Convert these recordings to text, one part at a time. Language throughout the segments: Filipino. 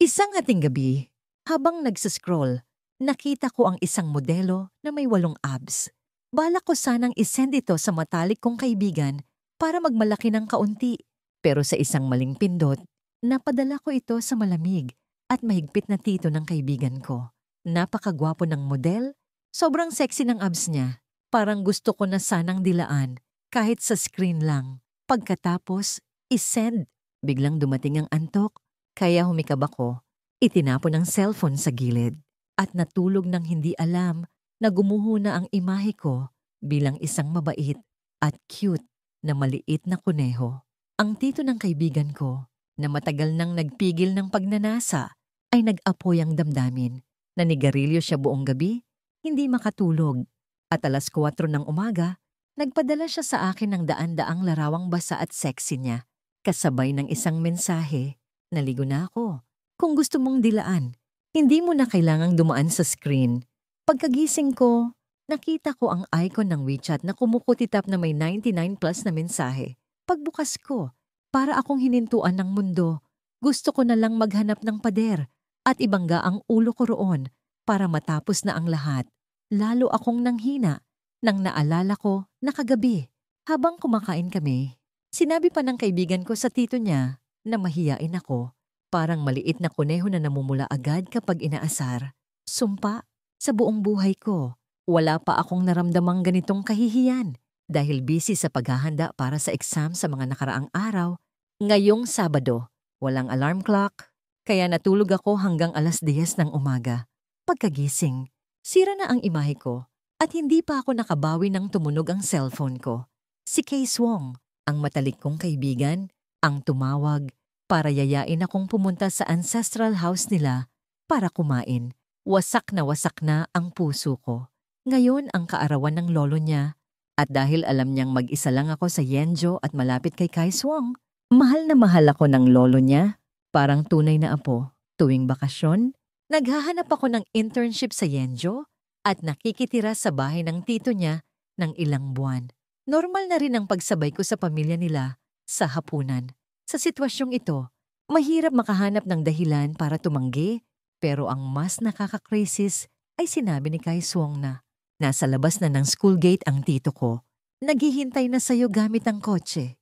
Isang hating gabi, habang nagsascroll, nakita ko ang isang modelo na may 8 abs. Balak ko sanang isend ito sa matalik kong kaibigan para magmalaki ng kaunti. Pero sa isang maling pindot, napadala ko ito sa malamig at mahigpit na tito ng kaibigan ko. Napakagwapo ng model, sobrang sexy ng abs niya. Parang gusto ko na sanang dilaan, kahit sa screen lang. Pagkatapos, isend. Biglang dumating ang antok. Kaya humikab ako, itinapon ang cellphone sa gilid at natulog nang hindi alam na gumuho na ang imahe ko bilang isang mabait at cute na maliit na kuneho. Ang tito ng kaibigan ko na matagal nang nagpigil ng pagnanasa ay nag-apoy ang damdamin. Nanigarilyo siya buong gabi, hindi makatulog at 4:00 ng umaga, nagpadala siya sa akin ng daan-daang larawang basa at sexy niya kasabay ng isang mensahe. Naligo na ako. Kung gusto mong dilaan, hindi mo na kailangang dumaan sa screen. Pagkagising ko, nakita ko ang icon ng WeChat na kumukutitap na may 99 plus na mensahe. Pagbukas ko, para akong hinintuan ng mundo. Gusto ko na lang maghanap ng pader at ibangga ang ulo ko roon para matapos na ang lahat. Lalo akong nanghina nang naalala ko na kagabi habang kumakain kami. Sinabi pa ng kaibigan ko sa tito niya na mahiyain ako, parang maliit na kuneho na namumula agad kapag inaasar. Sumpa, sa buong buhay ko, wala pa akong naramdamang ganitong kahihiyan dahil busy sa paghahanda para sa exam sa mga nakaraang araw. Ngayong Sabado, walang alarm clock, kaya natulog ako hanggang 10:00 ng umaga. Pagkagising, sira na ang imahe ko at hindi pa ako nakabawi nang tumunog ang cellphone ko. Si Kay Swong, ang matalik kong kaibigan, ang tumawag para yayain akong pumunta sa ancestral house nila para kumain. Wasak na ang puso ko. Ngayon ang kaarawan ng lolo niya at dahil alam niyang mag-isa lang ako sa Yenjo at malapit kay Kai Swong, mahal na mahal ako ng lolo niya. Parang tunay na apo. Tuwing bakasyon, naghahanap ako ng internship sa Yenjo at nakikitira sa bahay ng tito niya ng ilang buwan. Normal na rin ang pagsabay ko sa pamilya nila sa hapunan. Sa sitwasyong ito, mahirap makahanap ng dahilan para tumanggi, pero ang mas nakaka-crisis ay sinabi ni Kai Swong na nasa labas na ng school gate ang tito ko. Naghihintay na sa'yo gamit ang kotse.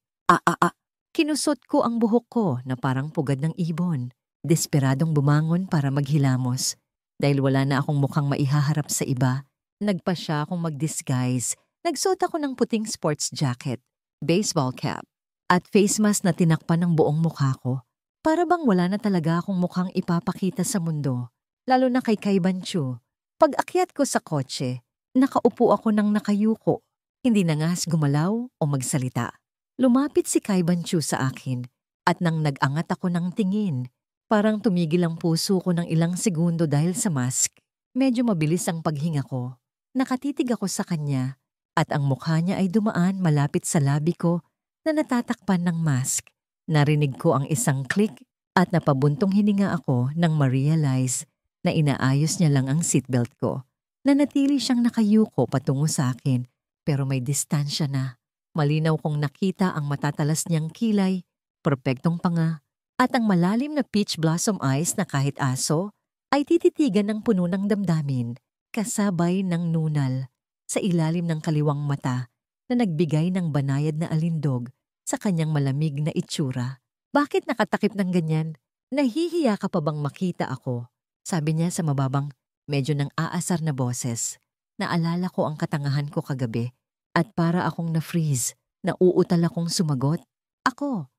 Kinusot ko ang buhok ko na parang pugad ng ibon. Desperadong bumangon para maghilamos. Dahil wala na akong mukhang maihaharap sa iba, nagpa siya akong mag-disguise. Nagsuot ako ng puting sports jacket, baseball cap, at face mask na tinakpan ng buong mukha ko. Para bang wala na talaga akong mukhang ipapakita sa mundo, lalo na kay Kai Banchu. Pag akyat ko sa kotse, nakaupo ako ng nakayuko, hindi na ngas gumalaw o magsalita. Lumapit si Kai Banchu sa akin at nang nag-angat ako ng tingin, parang tumigil ang puso ko ng ilang segundo dahil sa mask. Medyo mabilis ang paghinga ko. Nakatitig ako sa kanya at ang mukha niya ay dumaan malapit sa labi ko na natatakpan ng mask. Narinig ko ang isang click at napabuntong hininga ako nang ma-realize na inaayos niya lang ang seatbelt ko. Nanatili siyang nakayuko patungo sa akin pero may distansya na. Malinaw kong nakita ang matatalas niyang kilay, perpektong panga, at ang malalim na peach blossom eyes na kahit aso ay tititigan ng puno ng damdamin, kasabay ng nunal sa ilalim ng kaliwang mata na nagbigay ng banayad na alindog sa kanyang malamig na itsura. Bakit nakatakip ng ganyan? Nahihiya ka pa bang makita ako? Sabi niya sa mababang, medyo nang aasar na boses. Naalala ko ang katangahan ko kagabi at para akong na-freeze, nauutal akong sumagot. Ako,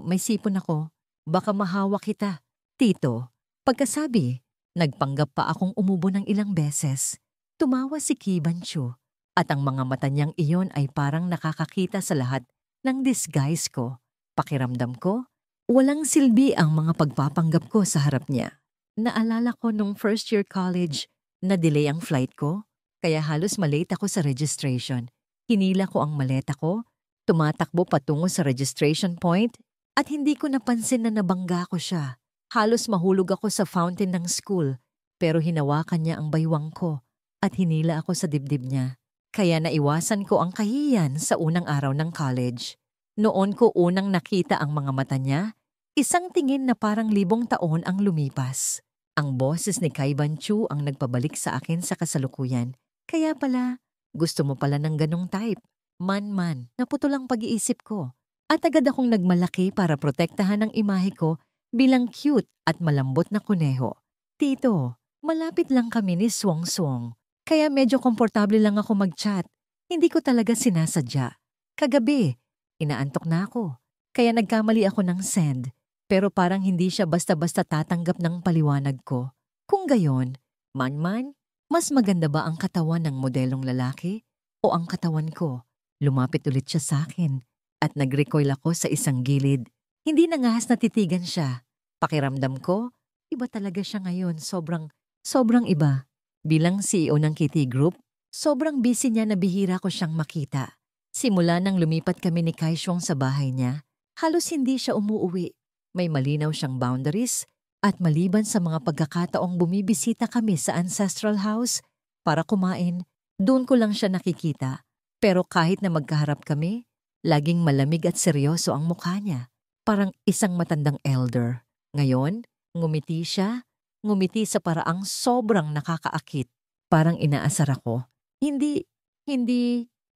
may sipon ako. Baka mahawa kita. Tito, pagkasabi, nagpanggap pa akong umubo ng ilang beses. Tumawa si Kibancho at ang mga mata niyang iyon ay parang nakakakita sa lahat ng disguise ko. Pakiramdam ko, walang silbi ang mga pagpapanggap ko sa harap niya. Naalala ko nung first year college, na-delay ang flight ko, kaya halos malate ako sa registration. Hinila ko ang maleta ko, tumatakbo patungo sa registration point, at hindi ko napansin na nabangga ko siya. Halos mahulog ako sa fountain ng school, pero hinawakan niya ang baywang ko at hinila ako sa dibdib niya. Kaya naiwasan ko ang kahihiyan sa unang araw ng college. Noon ko unang nakita ang mga mata niya, Isang tingin na parang 1,000 taon ang lumipas. Ang boses ni Kaiban Chu ang nagpabalik sa akin sa kasalukuyan. Kaya pala, gusto mo pala ng ganong type. Man, naputol ang pag-iisip ko. At agad akong nagmalaki para protektahan ang imahe ko bilang cute at malambot na kuneho. Tito, malapit lang kami ni Swong Swong. Kaya medyo komportable lang ako mag-chat. Hindi ko talaga sinasadya. Kagabi, inaantok na ako. Kaya nagkamali ako ng send. Pero parang hindi siya basta-basta tatanggap ng paliwanag ko. Kung gayon, man, mas maganda ba ang katawan ng modelong lalaki o ang katawan ko? Lumapit ulit siya sa akin at nag-recoil ako sa isang gilid. Hindi nangahas na titigan siya. Pakiramdam ko, iba talaga siya ngayon. Sobrang iba. Bilang CEO ng Kitty Group, sobrang busy niya na bihira ko siyang makita. Simula nang lumipat kami ni Kaishuang sa bahay niya, halos hindi siya umuuwi. May malinaw siyang boundaries at maliban sa mga pagkakataong bumibisita kami sa ancestral house para kumain, doon ko lang siya nakikita. Pero kahit na magkaharap kami, laging malamig at seryoso ang mukha niya. Parang isang matandang elder. Ngayon, ngumiti siya, ngumiti sa paraang sobrang nakakaakit. Parang inaasar ako. Hindi,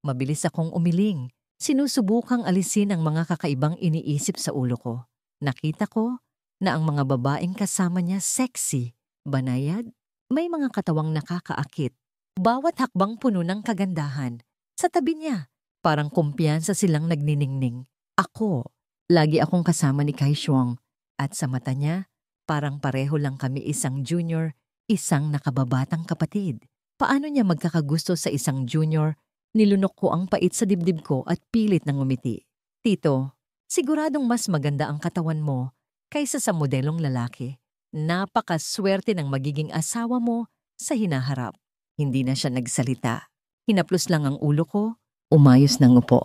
mabilis akong umiling. Sinusubukang alisin ang mga kakaibang iniisip sa ulo ko. Nakita ko na ang mga babaeng kasama niya sexy, banayad, may mga katawang nakakaakit. Bawat hakbang puno ng kagandahan. Sa tabi niya, parang kumpiyansa silang nagniningning. Ako, lagi akong kasama ni Kaishuang. At sa mata niya, parang pareho lang kami isang junior, isang nakababatang kapatid. Paano niya magkakagusto sa isang junior? Nilunok ko ang pait sa dibdib ko at pilit ng umiti. Tito, siguradong mas maganda ang katawan mo kaysa sa modelong lalaki. Napakaswerte ng magiging asawa mo sa hinaharap. Hindi na siya nagsalita. Hinaplos lang ang ulo ko, umayos ng upo,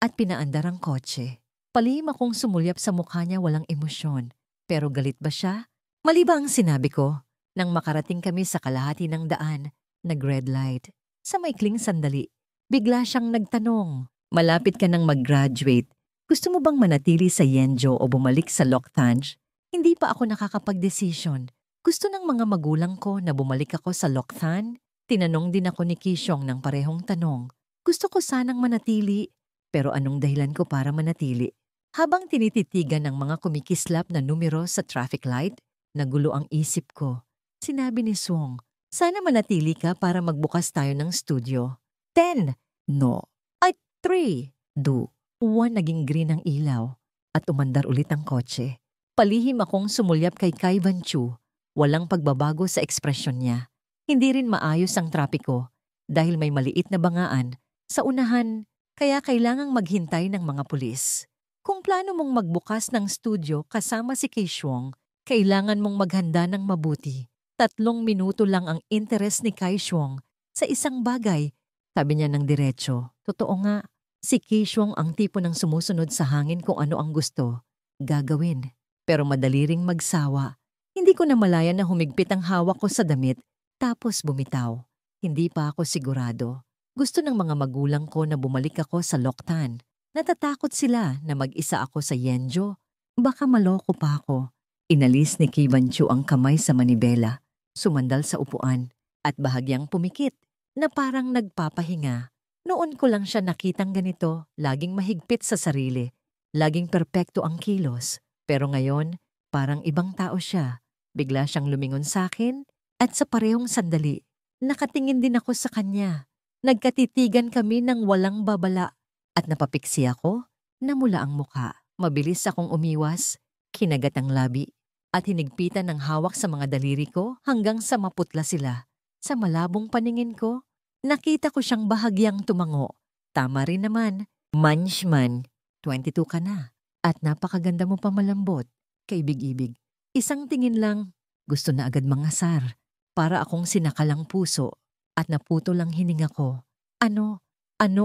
at pinaandar ang kotse. Palihim akong sumulyap sa mukha niya walang emosyon. Pero galit ba siya? Mali ba ang sinabi ko? Nang makarating kami sa kalahati ng daan, nag-red light. Sa maikling sandali, bigla siyang nagtanong, malapit ka nang mag-graduate. Gusto mo bang manatili sa Yenjo o bumalik sa Loktanj? Hindi pa ako nakakapag-desisyon. Gusto ng mga magulang ko na bumalik ako sa Loktan? Tinanong din ako ni Kisyong ng parehong tanong. Gusto ko sanang manatili, pero anong dahilan ko para manatili? Habang tinititigan ng mga kumikislap na numero sa traffic light, nagulo ang isip ko. Sinabi ni Swong, sana manatili ka para magbukas tayo ng studio. 10. No. Ay, 3. Do. 1 naging green ang ilaw at umandar ulit ang kotse. Palihim akong sumulyap kay Kaiban Chu. Walang pagbabago sa ekspresyon niya. Hindi rin maayos ang trapiko dahil may maliit na bangaan sa unahan kaya kailangang maghintay ng mga pulis. Kung plano mong magbukas ng studio kasama si Kaishuang, kailangan mong maghanda ng mabuti. 3 minuto lang ang interes ni Kaishuang sa isang bagay. Sabi niya ng diretso, totoo nga. Si Kaishuang ang tipo ng sumusunod sa hangin kung ano ang gusto. Gagawin. Pero madali ring magsawa. Hindi ko na malaya na humigpit ang hawak ko sa damit, tapos bumitaw. Hindi pa ako sigurado. Gusto ng mga magulang ko na bumalik ako sa Loktan. Natatakot sila na mag-isa ako sa Yenjo. Baka maloko pa ako. Inalis ni Kaiban Chu ang kamay sa manibela, sumandal sa upuan, at bahagyang pumikit na parang nagpapahinga. Noon ko lang siya nakitang ganito, laging mahigpit sa sarili, laging perpekto ang kilos. Pero ngayon, parang ibang tao siya. Bigla siyang lumingon sa akin at sa parehong sandali, nakatingin din ako sa kanya. Nagkatitigan kami ng walang babala at napapiksi ako, namula ang muka. Mabilis akong umiwas, kinagat ang labi at hinigpitan ng hawak sa mga daliri ko hanggang sa maputla sila. Sa malabong paningin ko, nakita ko siyang bahagyang tumango. Tama rin naman, Manchman, 22 ka na at napakaganda mo pa malambot. Kaibig-ibig, isang tingin lang, gusto na agad mangasar. Para akong sinakalang puso at naputo lang hininga ko. Ano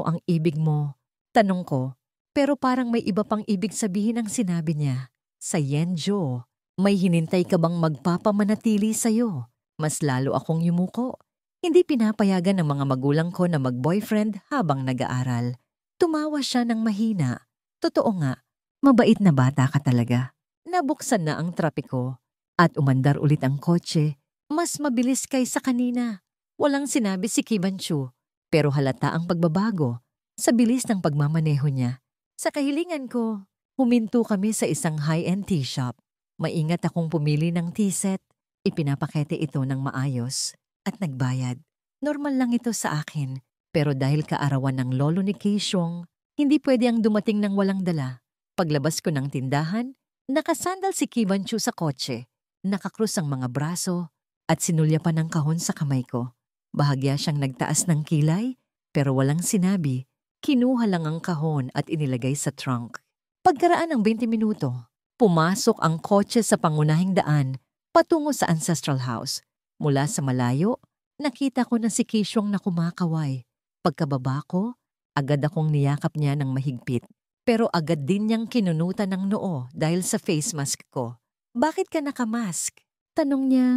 ang ibig mo? Tanong ko, pero parang may iba pang ibig sabihin ang sinabi niya. Sa Yenjo, may hinintay ka bang magpapamanatili sa'yo? Mas lalo akong yumuko. Hindi pinapayagan ng mga magulang ko na mag-boyfriend habang nag-aaral. Tumawa siya ng mahina. Totoo nga, mabait na bata ka talaga. Nabuksan na ang trapiko at umandar ulit ang kotse. Mas mabilis kaysa kanina. Walang sinabi si Kibanchu, pero halata ang pagbabago sa bilis ng pagmamaneho niya. Sa kahilingan ko, huminto kami sa isang high-end tea shop. Maingat akong pumili ng tea set. Ipinapakete ito ng maayos at nagbayad. Normal lang ito sa akin, pero dahil kaarawan ng lolo ni Keisyong, hindi pwede ang dumating ng walang dala. Paglabas ko ng tindahan, nakasandal si Kibanchu sa kotse, nakakrus ang mga braso at sinulya pa ng kahon sa kamay ko. Bahagya siyang nagtaas ng kilay, pero walang sinabi. Kinuha lang ang kahon at inilagay sa trunk. Pagkaraan ng 20 minuto, pumasok ang kotse sa pangunahing daan patungo sa ancestral house. Mula sa malayo, nakita ko na si Keisyong na kumakaway. Pagkababa ko, agad akong niyakap niya ng mahigpit. Pero agad din niyang kinunutan ng noo dahil sa face mask ko. Bakit ka nakamask? Tanong niya.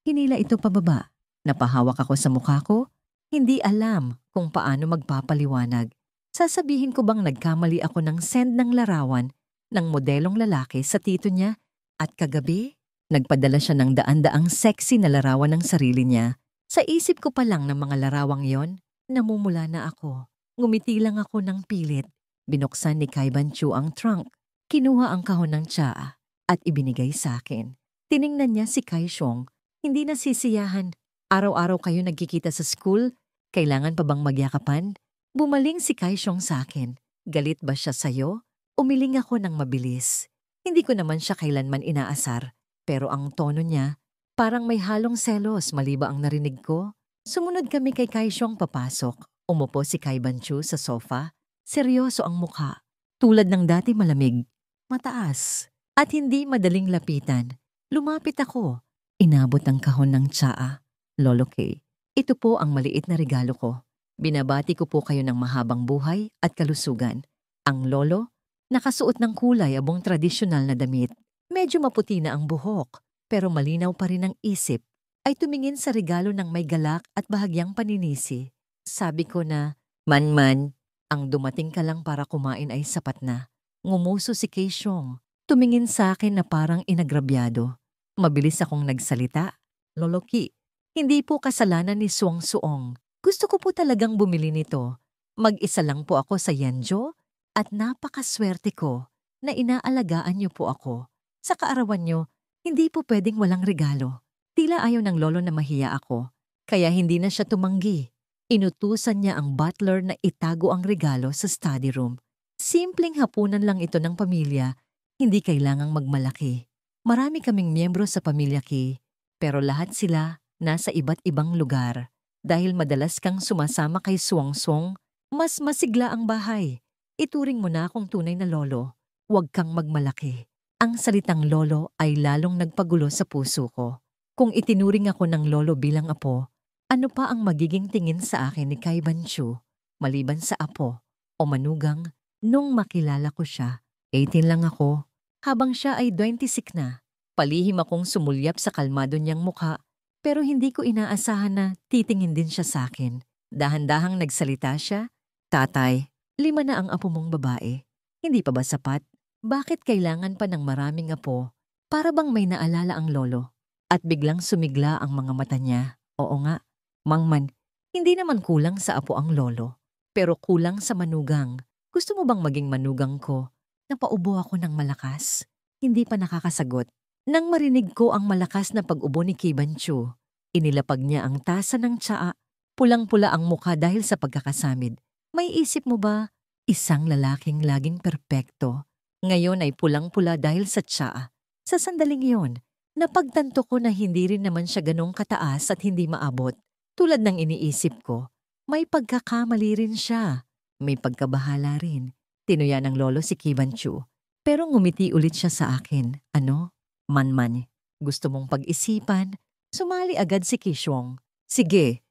Hinila ito pababa. Napahawak ako sa mukha ko. Hindi alam kung paano magpapaliwanag. Sasabihin ko bang nagkamali ako ng send ng larawan ng modelong lalaki sa tito niya at kagabi, nagpadala siya ng daan-daang sexy na larawan ng sarili niya. Sa isip ko pa lang ng mga larawang yon, namumula na ako. Ngumiti lang ako ng pilit. Binuksan ni Kibanchu ang trunk. Kinuha ang kahon ng tsaa at ibinigay sa akin. Tiningnan niya si Keisyong. Hindi nasisiyahan. Araw-araw kayo nagkikita sa school? Kailangan pa bang magyakapan? Bumaling si Keisyong sa akin. Galit ba siya sa'yo? Umiling ako ng mabilis. Hindi ko naman siya kailanman inaasar. Pero ang tono niya, parang may halong selos maliba ang narinig ko. Sumunod kami kay Keisyong papasok. Umupo si Kibanchu sa sofa. Seryoso ang mukha. Tulad ng dati malamig. Mataas. At hindi madaling lapitan. Lumapit ako. Inabot ang kahon ng tsaa. Lolo Kay, ito po ang maliit na regalo ko. Binabati ko po kayo ng mahabang buhay at kalusugan. Ang lolo, nakasuot ng kulay abong tradisyonal na damit. Medyo maputi na ang buhok, pero malinaw pa rin ang isip. Ay tumingin sa regalo ng may galak at bahagyang paninisi. Sabi ko na, Man, ang dumating ka lang para kumain ay sapat na. Ngumuso si Keisyong. Tumingin sa akin na parang inagrabyado. Mabilis akong nagsalita. Lolo Ki, hindi po kasalanan ni Suong Suong. Gusto ko po talagang bumili nito. Mag-isa lang po ako sa Yanjo at napakaswerte ko na inaalagaan niyo po ako. Sa kaarawan niyo, hindi po pwedeng walang regalo. Tila ayaw ng lolo na mahiya ako, kaya hindi na siya tumanggi. Inutusan niya ang butler na itago ang regalo sa study room. Simpleng hapunan lang ito ng pamilya, hindi kailangang magmalaki. Marami kaming miyembro sa pamilya Ki, pero lahat sila nasa iba't ibang lugar. Dahil madalas kang sumasama kay Suong-Suong, mas masigla ang bahay. Ituring mo na akong tunay na lolo. Huwag kang magmalaki. Ang salitang lolo ay lalong nagpagulo sa puso ko. Kung itinuring ako ng lolo bilang apo, ano pa ang magiging tingin sa akin ni Kibanchu? Maliban sa apo o manugang, nung makilala ko siya, 18 lang ako. Habang siya ay 26 na, palihim akong sumulyap sa kalmado niyang mukha, pero hindi ko inaasahan na titingin din siya sa akin. Dahan-dahang nagsalita siya, Tatay, 5 na ang apo mong babae. Hindi pa ba sapat? Bakit kailangan pa ng maraming apo? Para bang may naalala ang lolo? At biglang sumigla ang mga mata niya. Oo nga, Mangman, hindi naman kulang sa apo ang lolo, pero kulang sa manugang. Gusto mo bang maging manugang ko? Napaubo ako ng malakas. Hindi pa nakakasagot. Nang marinig ko ang malakas na pag-ubo ni Kibanchu, inilapag niya ang tasa ng tsaa. Pulang-pula ang mukha dahil sa pagkakasamid. May isip mo ba, isang lalaking laging perpekto, ngayon ay pulang-pula dahil sa tsaa? Sa sandaling iyon, napagtanto ko na hindi rin naman siya ganong kataas at hindi maabot. Tulad ng iniisip ko, may pagkakamali rin siya. May pagkabahala rin. Tinuya ng lolo si Kibanchu. Pero ngumiti ulit siya sa akin. Ano? Man, gusto mong pag-isipan? Sumali agad si Keisyong. Sige.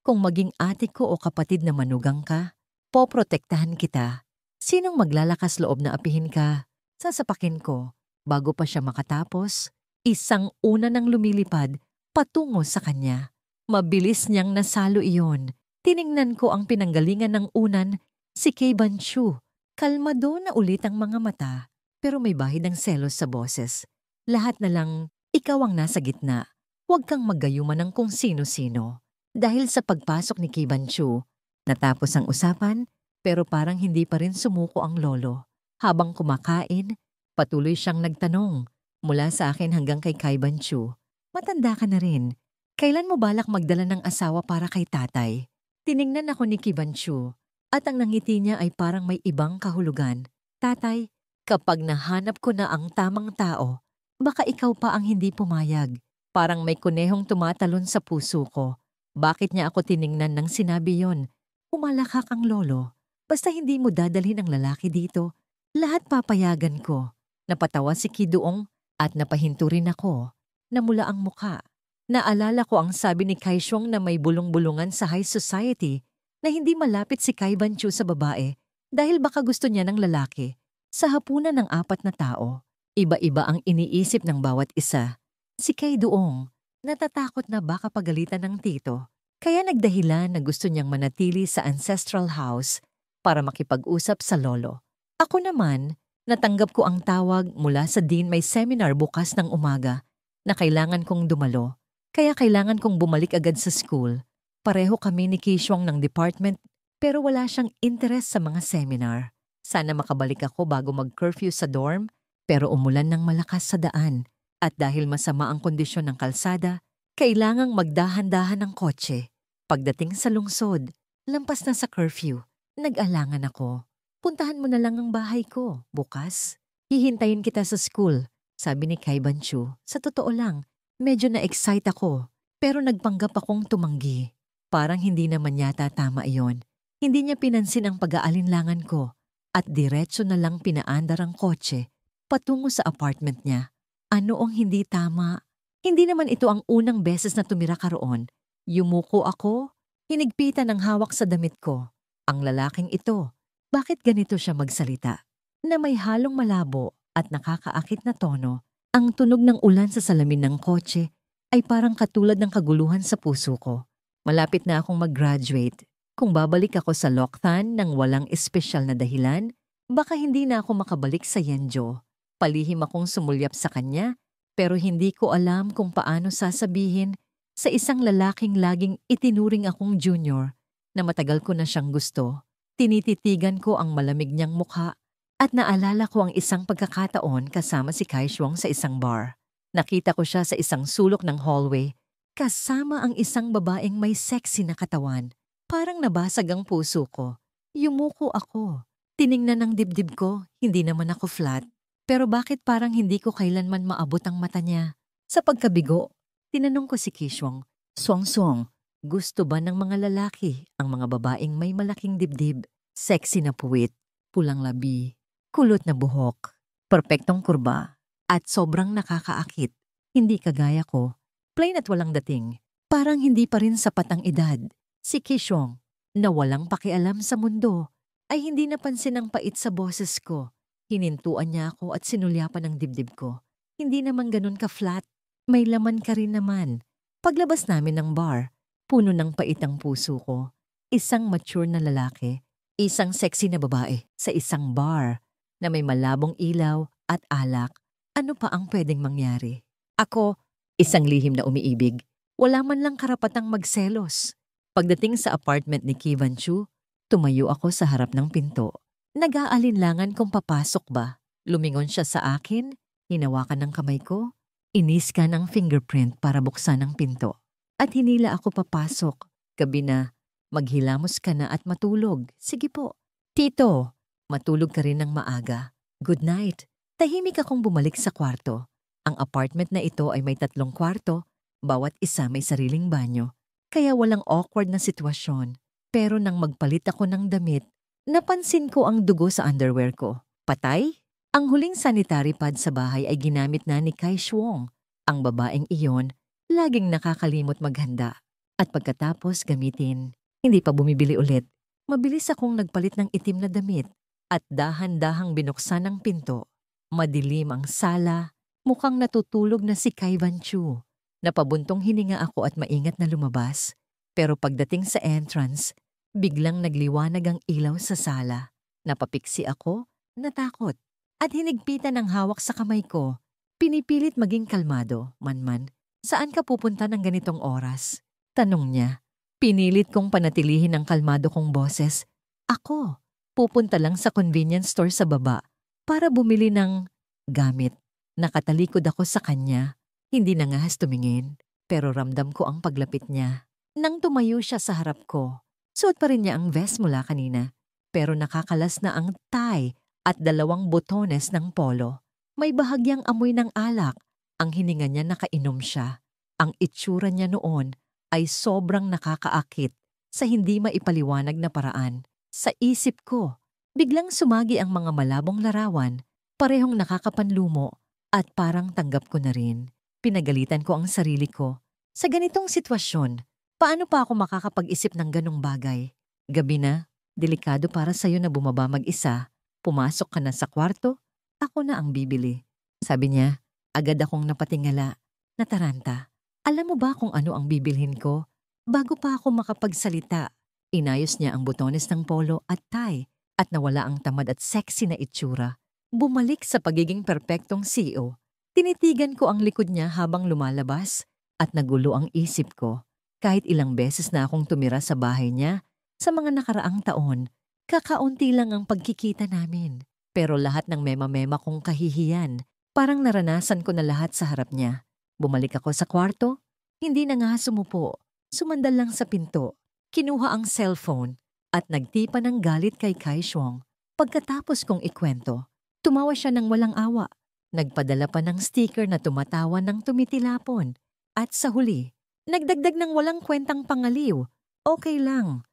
Kung maging ate ko o kapatid na manugang ka, poprotektahan kita. Sinong maglalakas loob na apihin ka? Sasapakin ko. Bago pa siya makatapos, isang una nang lumilipad patungo sa kanya. Mabilis niyang nasalo iyon. Tiningnan ko ang pinanggalingan ng unan, si Kibanchu. Kalmado na ulit ang mga mata, pero may bahid ng selos sa boses. Lahat na lang, ikaw ang nasa gitna. Huwag kang maggayuman ng kung sino-sino. Dahil sa pagpasok ni Kiban Chu, natapos ang usapan, pero parang hindi pa rin sumuko ang lolo. Habang kumakain, patuloy siyang nagtanong, mula sa akin hanggang kay Kiban Chu. Matanda ka na rin. Kailan mo balak magdala ng asawa para kay tatay? Tiningnan ako ni Kiban Chu, at ang nangiti niya ay parang may ibang kahulugan. Tatay, kapag nahanap ko na ang tamang tao, baka ikaw pa ang hindi pumayag. Parang may kunehong tumatalon sa puso ko. Bakit niya ako tiningnan nang sinabi yon? Umalakak ang lolo. Basta hindi mo dadalhin ang lalaki dito, lahat papayagan ko. Napatawa si Kidoong at napahinto rin ako. Namula ang muka. Naalala ko ang sabi ni Kaishuang na may bulong-bulungan sa high society na hindi malapit si Kiban Chu sa babae dahil baka gusto niya ng lalaki. Sa hapunan ng 4 na tao, iba-iba ang iniisip ng bawat isa. Si Kidoong, natatakot na baka pagalitan ng tito, kaya nagdahilan na gusto niyang manatili sa ancestral house para makipag-usap sa lolo. Ako naman, natanggap ko ang tawag mula sa dean may seminar bukas ng umaga na kailangan kong dumalo, kaya kailangan kong bumalik agad sa school. Pareho kami ni Kishuang ng department pero wala siyang interes sa mga seminar. Sana makabalik ako bago mag-curfew sa dorm pero umulan ng malakas sa daan at dahil masama ang kondisyon ng kalsada, kailangang magdahan-dahan ng kotse. Pagdating sa lungsod, lampas na sa curfew. Nag-alangan ako. Puntahan mo na lang ang bahay ko, bukas. Hihintayin kita sa school, sabi ni Kiban Chu. Sa totoo lang, medyo na-excite ako, pero nagpanggap akong tumanggi. Parang hindi naman yata tama iyon. Hindi niya pinansin ang pag-aalinlangan ko at diretso na lang pinaandar ang kotse patungo sa apartment niya. Ano ang hindi tama? Hindi naman ito ang unang beses na tumira ka roon. Yumuko ako, hinigpitan ang hawak sa damit ko. Ang lalaking ito, bakit ganito siya magsalita? Na may halong malabo at nakakaakit na tono, ang tunog ng ulan sa salamin ng kotse ay parang katulad ng kaguluhan sa puso ko. Malapit na akong mag-graduate. Kung babalik ako sa Loktan nang walang espesyal na dahilan, baka hindi na ako makabalik sa Yenjo. Palihim akong sumulyap sa kanya, pero hindi ko alam kung paano sasabihin sa isang lalaking laging itinuring akong junior na matagal ko na siyang gusto. Tinititigan ko ang malamig niyang mukha at naalala ko ang isang pagkakataon kasama si Kaishuang sa isang bar. Nakita ko siya sa isang sulok ng hallway kasama ang isang babaeng may sexy na katawan. Parang nabasag ang puso ko. Yumuko ako. Tiningnan ang dibdib ko, hindi naman ako flat. Pero bakit parang hindi ko kailanman maabot ang mata niya? Sa pagkabigo, tinanong ko si Kishuang, Suang-suang, gusto ba ng mga lalaki ang mga babaeng may malaking dibdib, sexy na puwit, pulang labi, kulot na buhok, perpektong kurba, at sobrang nakakaakit? Hindi kagaya ko, plain at walang dating. Parang hindi pa rin sapat ang edad. Si Kishuang, na walang pakialam sa mundo, ay hindi napansin ang pait sa boses ko. Hinintuan niya ako at sinulyapan ang dibdib ko. Hindi naman ganun ka-flat. May laman ka rin naman. Paglabas namin ng bar, puno ng pait ang puso ko. Isang mature na lalaki, isang sexy na babae sa isang bar na may malabong ilaw at alak. Ano pa ang pwedeng mangyari? Ako, isang lihim na umiibig. Wala man lang karapatang magselos. Pagdating sa apartment ni Kiban Chu, tumayo ako sa harap ng pinto. Nag-aalinlangan kung papasok ba. Lumingon siya sa akin, hinawakan ng kamay ko, iniskan ang fingerprint para buksan ang pinto. At hinila ako papasok. Gabi na, maghilamos ka na at matulog. Sige po. Tito, matulog ka rin ng maaga. Good night. Tahimik akong bumalik sa kwarto. Ang apartment na ito ay may 3 kwarto, bawat isa may sariling banyo. Kaya walang awkward na sitwasyon. Pero nang magpalit ako ng damit, napansin ko ang dugo sa underwear ko. Patay? Ang huling sanitary pad sa bahay ay ginamit na ni Kaishuang. Ang babaeng iyon, laging nakakalimot maghanda. At pagkatapos gamitin, hindi pa bumibili ulit. Mabilis akong nagpalit ng itim na damit at dahan-dahang binuksan ang pinto. Madilim ang sala, mukhang natutulog na si Kiban Chu. Napabuntong hininga ako at maingat na lumabas. Pero pagdating sa entrance, biglang nagliwanag ang ilaw sa sala. Napapiksi ako, natakot. at hinigpitan ng hawak sa kamay ko. Pinipilit maging kalmado, Manman. Saan ka pupunta ng ganitong oras? Tanong niya. Pinilit kong panatilihin ang kalmado kong boses. Ako, pupunta lang sa convenience store sa baba para bumili ng gamit. Nakatalikod ako sa kanya. Hindi na ngahas tumingin, pero ramdam ko ang paglapit niya. Nang tumayo siya sa harap ko, suot pa rin niya ang vest mula kanina, pero nakakalas na ang tie at 2 botones ng polo. May bahagyang amoy ng alak. Ang hininga niya nakainom siya. Ang itsura niya noon ay sobrang nakakaakit sa hindi maipaliwanag na paraan. Sa isip ko, biglang sumagi ang mga malabong larawan, parehong nakakapanlumo at parang tanggap ko na rin. Pinagalitan ko ang sarili ko. Sa ganitong sitwasyon, paano pa ako makakapag-isip ng ganong bagay? Gabi na, delikado para sa'yo na bumaba mag-isa. Pumasok ka na sa kwarto, ako na ang bibili. Sabi niya, agad akong napatingala. Nataranta, alam mo ba kung ano ang bibilhin ko? Bago pa ako makapagsalita, inayos niya ang botones ng polo at tie at nawala ang tamad at sexy na itsura. Bumalik sa pagiging perpektong CEO. Tinitigan ko ang likod niya habang lumalabas at nagulo ang isip ko. Kahit ilang beses na akong tumira sa bahay niya sa mga nakaraang taon, kakaunti lang ang pagkikita namin. Pero lahat ng mema-mema kong kahihiyan, parang naranasan ko na lahat sa harap niya. Bumalik ako sa kwarto, hindi na nga sumupo. Sumandal lang sa pinto, kinuha ang cellphone at nagtipa ng galit kay Kaishuang. Pagkatapos kong ikwento, tumawa siya ng walang awa. Nagpadala pa ng sticker na tumatawa ng tumitilapon. At sa huli, nagdagdag ng walang kwentang pangaliw. Okay lang.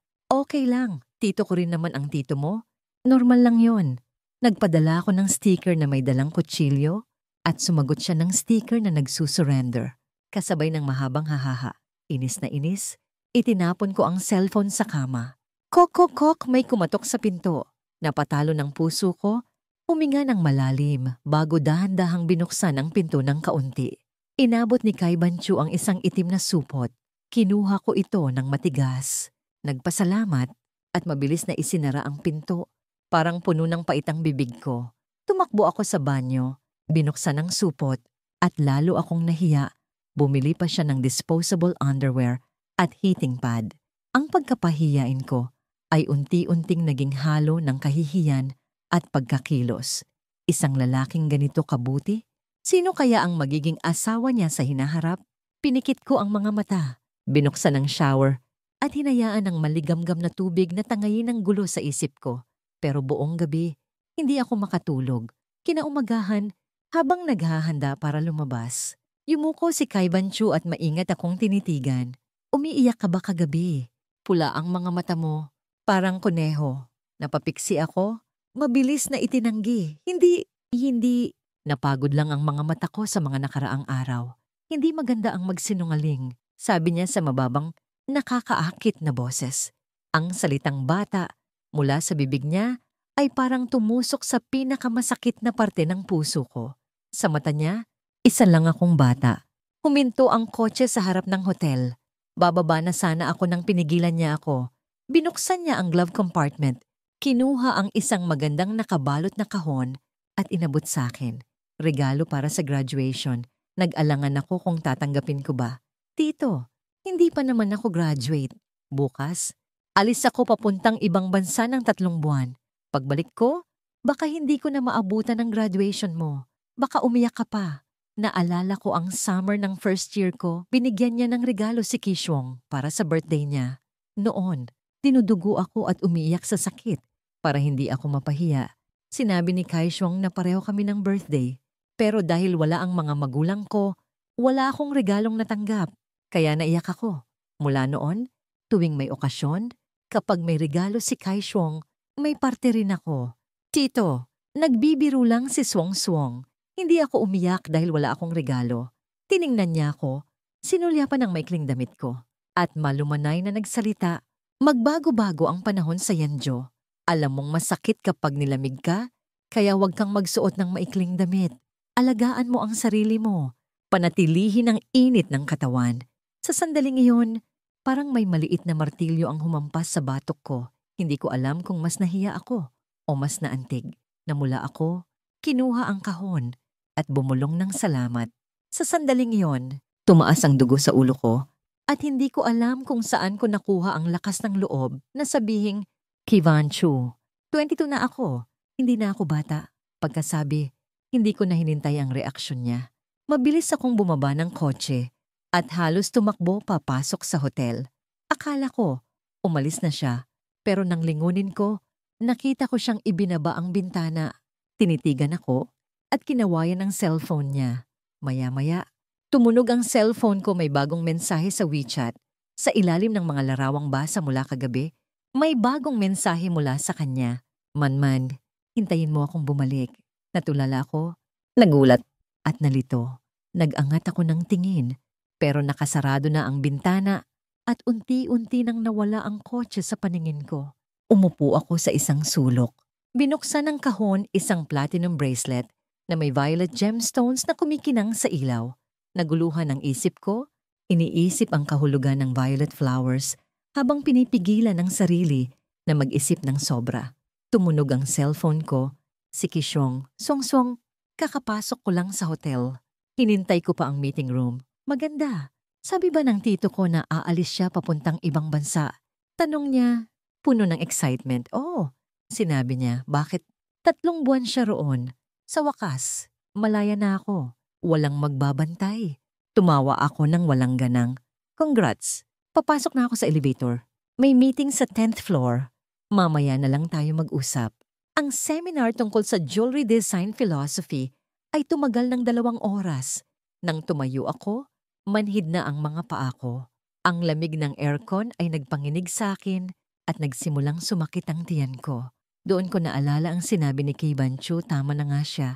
Tito ko rin naman ang tito mo. Normal lang yon. Nagpadala ako ng sticker na may dalang kutsilyo at sumagot siya ng sticker na nagsusurrender. Kasabay ng mahabang hahaha. Inis na inis, itinapon ko ang cellphone sa kama. Kok, may kumatok sa pinto. Napatalo ng puso ko, huminga ng malalim bago dahan-dahang binuksan ang pinto ng kaunti. Inabot ni Kai Banchu ang isang itim na supot. Kinuha ko ito ng matigas. Nagpasalamat at mabilis na isinara ang pinto. Parang puno ng paitang bibig ko. Tumakbo ako sa banyo, binuksan ang supot at lalo akong nahiya. Bumili pa siya ng disposable underwear at heating pad. Ang pagkapahiyain ko ay unti-unting naging halo ng kahihiyan at pagkakilos. Isang lalaking ganito kabuti? Sino kaya ang magiging asawa niya sa hinaharap? Pinikit ko ang mga mata, binuksan ang shower, at hinayaan ang maligamgam na tubig na tangayin ng gulo sa isip ko. Pero buong gabi, hindi ako makatulog. Kinaumagahan, habang naghahanda para lumabas, yumuko si Kai Banchu at maingat akong tinitigan. Umiiyak ka ba kagabi? Pula ang mga mata mo, parang kuneho. Napapiksi ako, mabilis na itinanggi. Hindi. Napagod lang ang mga mata ko sa mga nakaraang araw. Hindi maganda ang magsinungaling, sabi niya sa mababang, nakakaakit na boses. Ang salitang bata mula sa bibig niya ay parang tumusok sa pinakamasakit na parte ng puso ko. Sa mata niya, isa lang akong bata. Huminto ang kotse sa harap ng hotel. Bababa na sana ako nang pinigilan niya ako. Binuksan niya ang glove compartment. Kinuha ang isang magandang nakabalot na kahon at inabot sa akin. Regalo para sa graduation. Nag-alangan ako kung tatanggapin ko ba. Tito, hindi pa naman ako graduate. Bukas, alis ako papuntang ibang bansa ng 3 buwan. Pagbalik ko, baka hindi ko na maabutan ang graduation mo. Baka umiyak ka pa. Naalala ko ang summer ng first year ko, binigyan niya ng regalo si Kishuang para sa birthday niya. Noon, dinudugo ako at umiiyak sa sakit para hindi ako mapahiya. Sinabi ni Kaishuang na pareho kami ng birthday. Pero dahil wala ang mga magulang ko, wala akong regalong natanggap. Kaya naiyak ako. Mula noon, tuwing may okasyon, kapag may regalo si Kaishuang, may parte rin ako. Tito, nagbibiro lang si Swong. Hindi ako umiyak dahil wala akong regalo. Tiningnan niya ako, sinulyapan ang maikling damit ko. At malumanay na nagsalita, magbago-bago ang panahon sa Yanjo. Alam mong masakit kapag nilamig ka, kaya huwag kang magsuot ng maikling damit. Alagaan mo ang sarili mo. Panatilihin ang init ng katawan. Sa sandaling iyon, parang may maliit na martilyo ang humampas sa batok ko. Hindi ko alam kung mas nahiya ako o mas naantig. Namula ako kinuha ang kahon at bumulong ng salamat. Sa sandaling iyon, tumaas ang dugo sa ulo ko at hindi ko alam kung saan ko nakuha ang lakas ng loob na sabihing, Kivan Chu, 22 na ako, hindi na ako bata. Pagkasabi, hindi ko na hinintay ang reaksyon niya. Mabilis akong bumaba ng kotse at halos tumakbo papasok sa hotel. Akala ko, umalis na siya, pero nang lingunin ko, nakita ko siyang ibinaba ang bintana. Tinitigan ako at kinawayan ang cellphone niya. Maya-maya, tumunog ang cellphone ko, may bagong mensahe sa WeChat. Sa ilalim ng mga larawang basa mula kagabi, may bagong mensahe mula sa kanya. Man, hintayin mo akong bumalik. Natulala ko, nagulat at nalito. Nag-angat ako ng tingin, pero nakasarado na ang bintana at unti-unti nang nawala ang kotse sa paningin ko. Umupo ako sa isang sulok. Binuksan ng kahon isang platinum bracelet na may violet gemstones na kumikinang sa ilaw. Naguluhan ang isip ko, iniisip ang kahulugan ng violet flowers habang pinipigilan ang sarili na mag-isip ng sobra. Tumunog ang cellphone ko, si Kisyong, Songsong, kakapasok ko lang sa hotel. Hinintay ko pa ang meeting room. Maganda. Sabi ba ng tito ko na aalis siya papuntang ibang bansa? Tanong niya, puno ng excitement. Oh, sinabi niya, bakit? 3 buwan siya roon. Sa wakas, malaya na ako. Walang magbabantay. Tumawa ako ng walang ganang. Congrats. Papasok na ako sa elevator. May meeting sa 10th floor. Mamaya na lang tayo mag-usap. Ang seminar tungkol sa jewelry design philosophy ay tumagal ng 2 oras. Nang tumayo ako, manhid na ang mga paa ko. Ang lamig ng aircon ay nagpanginig sa akin at nagsimulang sumakit ang tiyan ko. Doon ko naalala ang sinabi ni Kivan Chu, tama na nga siya.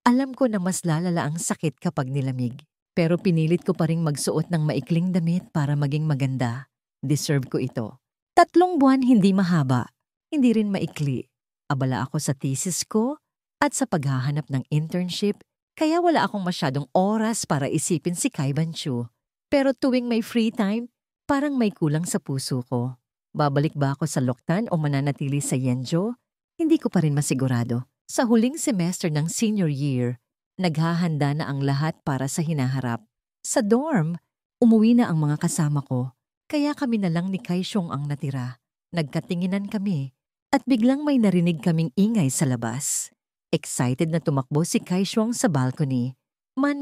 Alam ko na mas lalala ang sakit kapag nilamig. Pero pinilit ko pa ring magsuot ng maikling damit para maging maganda. Deserve ko ito. 3 buwan hindi mahaba, hindi rin maikli. Abala ako sa thesis ko at sa paghahanap ng internship, kaya wala akong masyadong oras para isipin si Kivan Chu. Pero tuwing may free time, parang may kulang sa puso ko. Babalik ba ako sa Loktan o mananatili sa Yenjo? Hindi ko pa rin masigurado. Sa huling semester ng senior year, naghahanda na ang lahat para sa hinaharap. Sa dorm, umuwi na ang mga kasama ko, kaya kami na lang ni Kaisyong ang natira. Nagkatinginan kami at biglang may narinig kaming ingay sa labas. Excited na tumakbo si Kaisyong sa balcony. Man,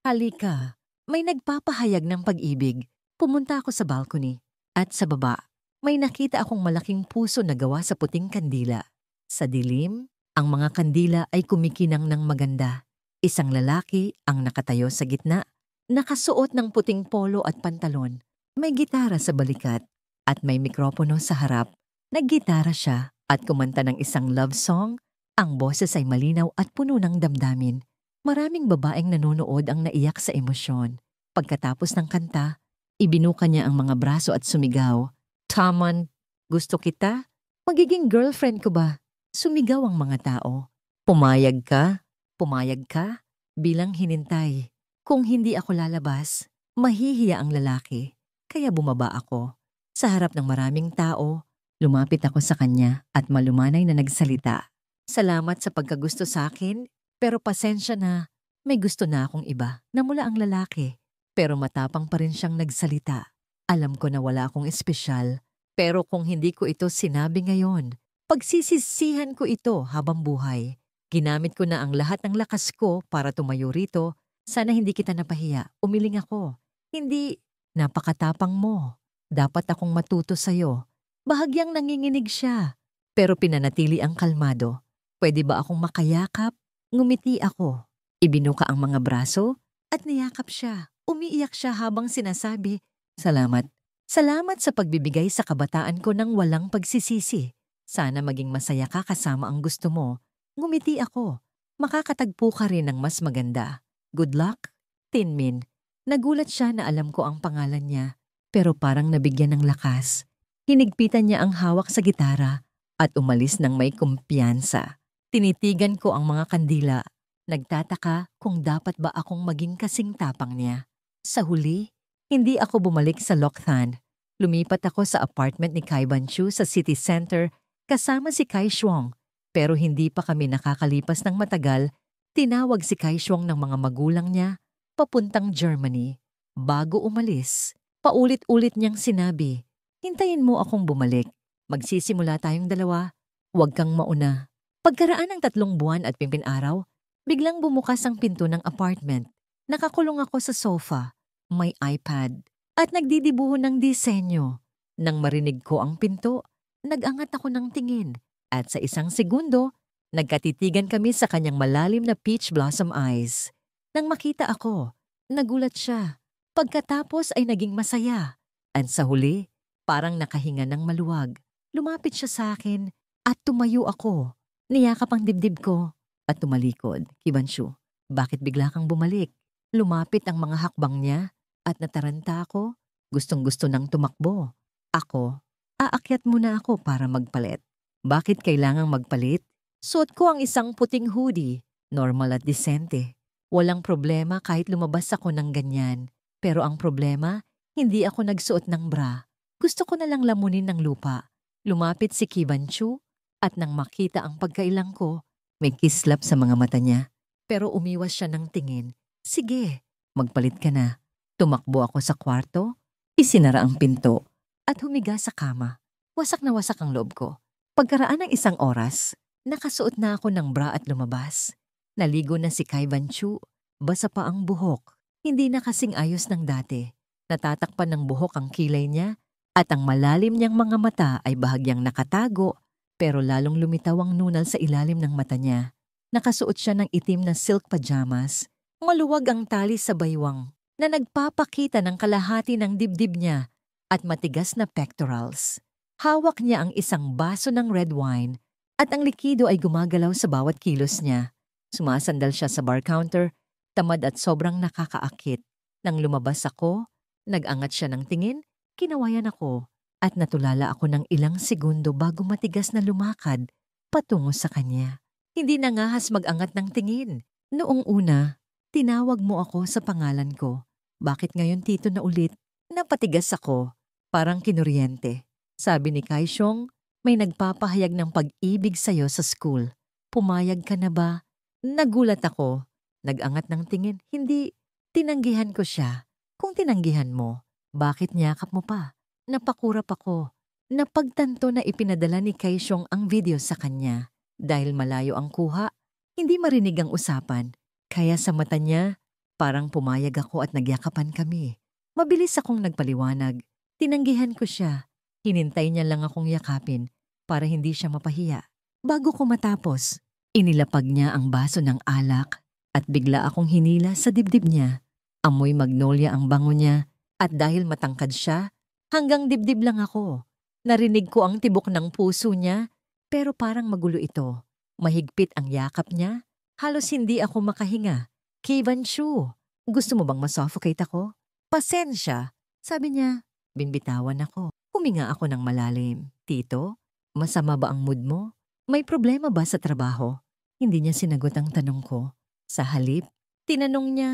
halika. May nagpapahayag ng pag-ibig. Pumunta ako sa balcony. At sa baba, may nakita akong malaking puso na gawa sa puting kandila. Sa dilim, ang mga kandila ay kumikinang ng maganda. Isang lalaki ang nakatayo sa gitna, nakasuot ng puting polo at pantalon. May gitara sa balikat at may mikropono sa harap. Naggitara siya at kumanta ng isang love song. Ang boses ay malinaw at puno ng damdamin. Maraming babaeng nanonood ang naiyak sa emosyon. Pagkatapos ng kanta, ibinuka niya ang mga braso at sumigaw. Taman, gusto kita? Magiging girlfriend ko ba? Sumigaw ang mga tao. Pumayag ka? Pumayag ka? Bilang hinintay. Kung hindi ako lalabas, mahihiya ang lalaki. Kaya bumaba ako. Sa harap ng maraming tao, lumapit ako sa kanya at malumanay na nagsalita. Salamat sa pagkagusto sa akin, pero pasensya na. May gusto na akong iba. Namula ang lalaki. Pero matapang pa rin siyang nagsalita. Alam ko na wala akong espesyal. Pero kung hindi ko ito sinabi ngayon, pagsisisihan ko ito habang buhay. Ginamit ko na ang lahat ng lakas ko para tumayo rito. Sana hindi kita napahiya. Umiling ako. Hindi, napakatapang mo. Dapat akong matuto sa'yo. Bahagyang nanginginig siya. Pero pinanatili ang kalmado. Pwede ba akong makayakap? Ngumiti ako. Ibinuka ang mga braso at niyakap siya. Umiiyak siya habang sinasabi, Salamat. Salamat sa pagbibigay sa kabataan ko ng walang pagsisisi. Sana maging masaya ka kasama ang gusto mo. Ngumiti ako. Makakatagpo ka rin ng mas maganda. Good luck, Tinmin. Nagulat siya na alam ko ang pangalan niya, pero parang nabigyan ng lakas. Hinigpitan niya ang hawak sa gitara at umalis ng may kumpiyansa. Tinitigan ko ang mga kandila. Nagtataka kung dapat ba akong maging kasing tapang niya. Sa huli, hindi ako bumalik sa Loktan. Lumipat ako sa apartment ni Kivan Chu sa city center kasama si Kaisyong. Pero hindi pa kami nakakalipas ng matagal, tinawag si Kaishuang ng mga magulang niya papuntang Germany. Bago umalis, paulit-ulit niyang sinabi, "Hintayin mo akong bumalik. Magsisimula tayong dalawa. Huwag kang mauna." Pagkaraan ng 3 buwan at 10 araw, biglang bumukas ang pinto ng apartment. Nakakulong ako sa sofa, may iPad, at nagdidibuho ng disenyo. Nang marinig ko ang pinto, nag-angat ako ng tingin at sa isang segundo, nagkatitigan kami sa kanyang malalim na peach blossom eyes. Nang makita ako, nagulat siya. Pagkatapos ay naging masaya. At sa huli, parang nakahinga ng maluwag. Lumapit siya sa akin at tumayo ako. Niyakap ang dibdib ko at tumalikod. "Kibanshu, bakit bigla kang bumalik?" Lumapit ang mga hakbang niya at nataranta ako. Gustong-gusto nang tumakbo. Ako, aakyat muna ako para magpalit. Bakit kailangang magpalit? Suot ko ang isang puting hoodie, normal at disente. Walang problema kahit lumabas ako ng ganyan. Pero ang problema, hindi ako nagsuot ng bra. Gusto ko na lang lamunin ng lupa. Lumapit si Kibanchu at nang makita ang pagkailang ko, may kislap sa mga mata niya. Pero umiwas siya ng tingin. "Sige, magpalit ka na." Tumakbo ako sa kwarto, isinara ang pinto, at humiga sa kama. Wasak na wasak ang loob ko. Pagkaraan ng 1 oras, nakasuot na ako ng bra at lumabas. Naligo na si Kibanchu, basa pa ang buhok. Hindi na kasing ayos ng dati. Natatakpan ng buhok ang kilay niya at ang malalim niyang mga mata ay bahagyang nakatago pero lalong lumitaw ang nunal sa ilalim ng mata niya. Nakasuot siya ng itim na silk pajamas. Maluwag ang tali sa baywang na nagpapakita ng kalahati ng dibdib niya at matigas na pectorals. Hawak niya ang isang baso ng red wine at ang likido ay gumagalaw sa bawat kilos niya. Sumasandal siya sa bar counter, tamad at sobrang nakakaakit. Nang lumabas ako, nag-angat siya ng tingin, kinawayan ako at natulala ako ng ilang segundo bago matigas na lumakad patungo sa kanya. Hindi nangahas mag-angat ng tingin. Noong una, tinawag mo ako sa pangalan ko. Bakit ngayon tito na ulit? Napatigas ako, parang kinuryente. Sabi ni Kaishuang, may nagpapahayag ng pag-ibig sa'yo sa school. Pumayag ka na ba? Nagulat ako. Nag-angat ng tingin. Hindi, tinanggihan ko siya. Kung tinanggihan mo, bakit niyakap mo pa? Napakurap ako. Napagtanto na ipinadala ni Kaishuang ang video sa kanya. Dahil malayo ang kuha, hindi marinig ang usapan. Kaya sa mata niya, parang pumayag ako at nagyakapan kami. Mabilis akong nagpaliwanag. Tinanggihan ko siya. Hinintay niya lang akong yakapin para hindi siya mapahiya. Bago ko matapos, inilapag niya ang baso ng alak at bigla akong hinila sa dibdib niya. Amoy magnolia ang bango niya at dahil matangkad siya, hanggang dibdib lang ako. Narinig ko ang tibok ng puso niya pero parang magulo ito. Mahigpit ang yakap niya. Halos hindi ako makahinga. "Kibanchu, gusto mo bang masuffocate ako?" "Pasensya," sabi niya. Binbitawan ako. Huminga ako ng malalim. "Tito, masama ba ang mood mo? May problema ba sa trabaho?" Hindi niya sinagot ang tanong ko. Sa halip, tinanong niya,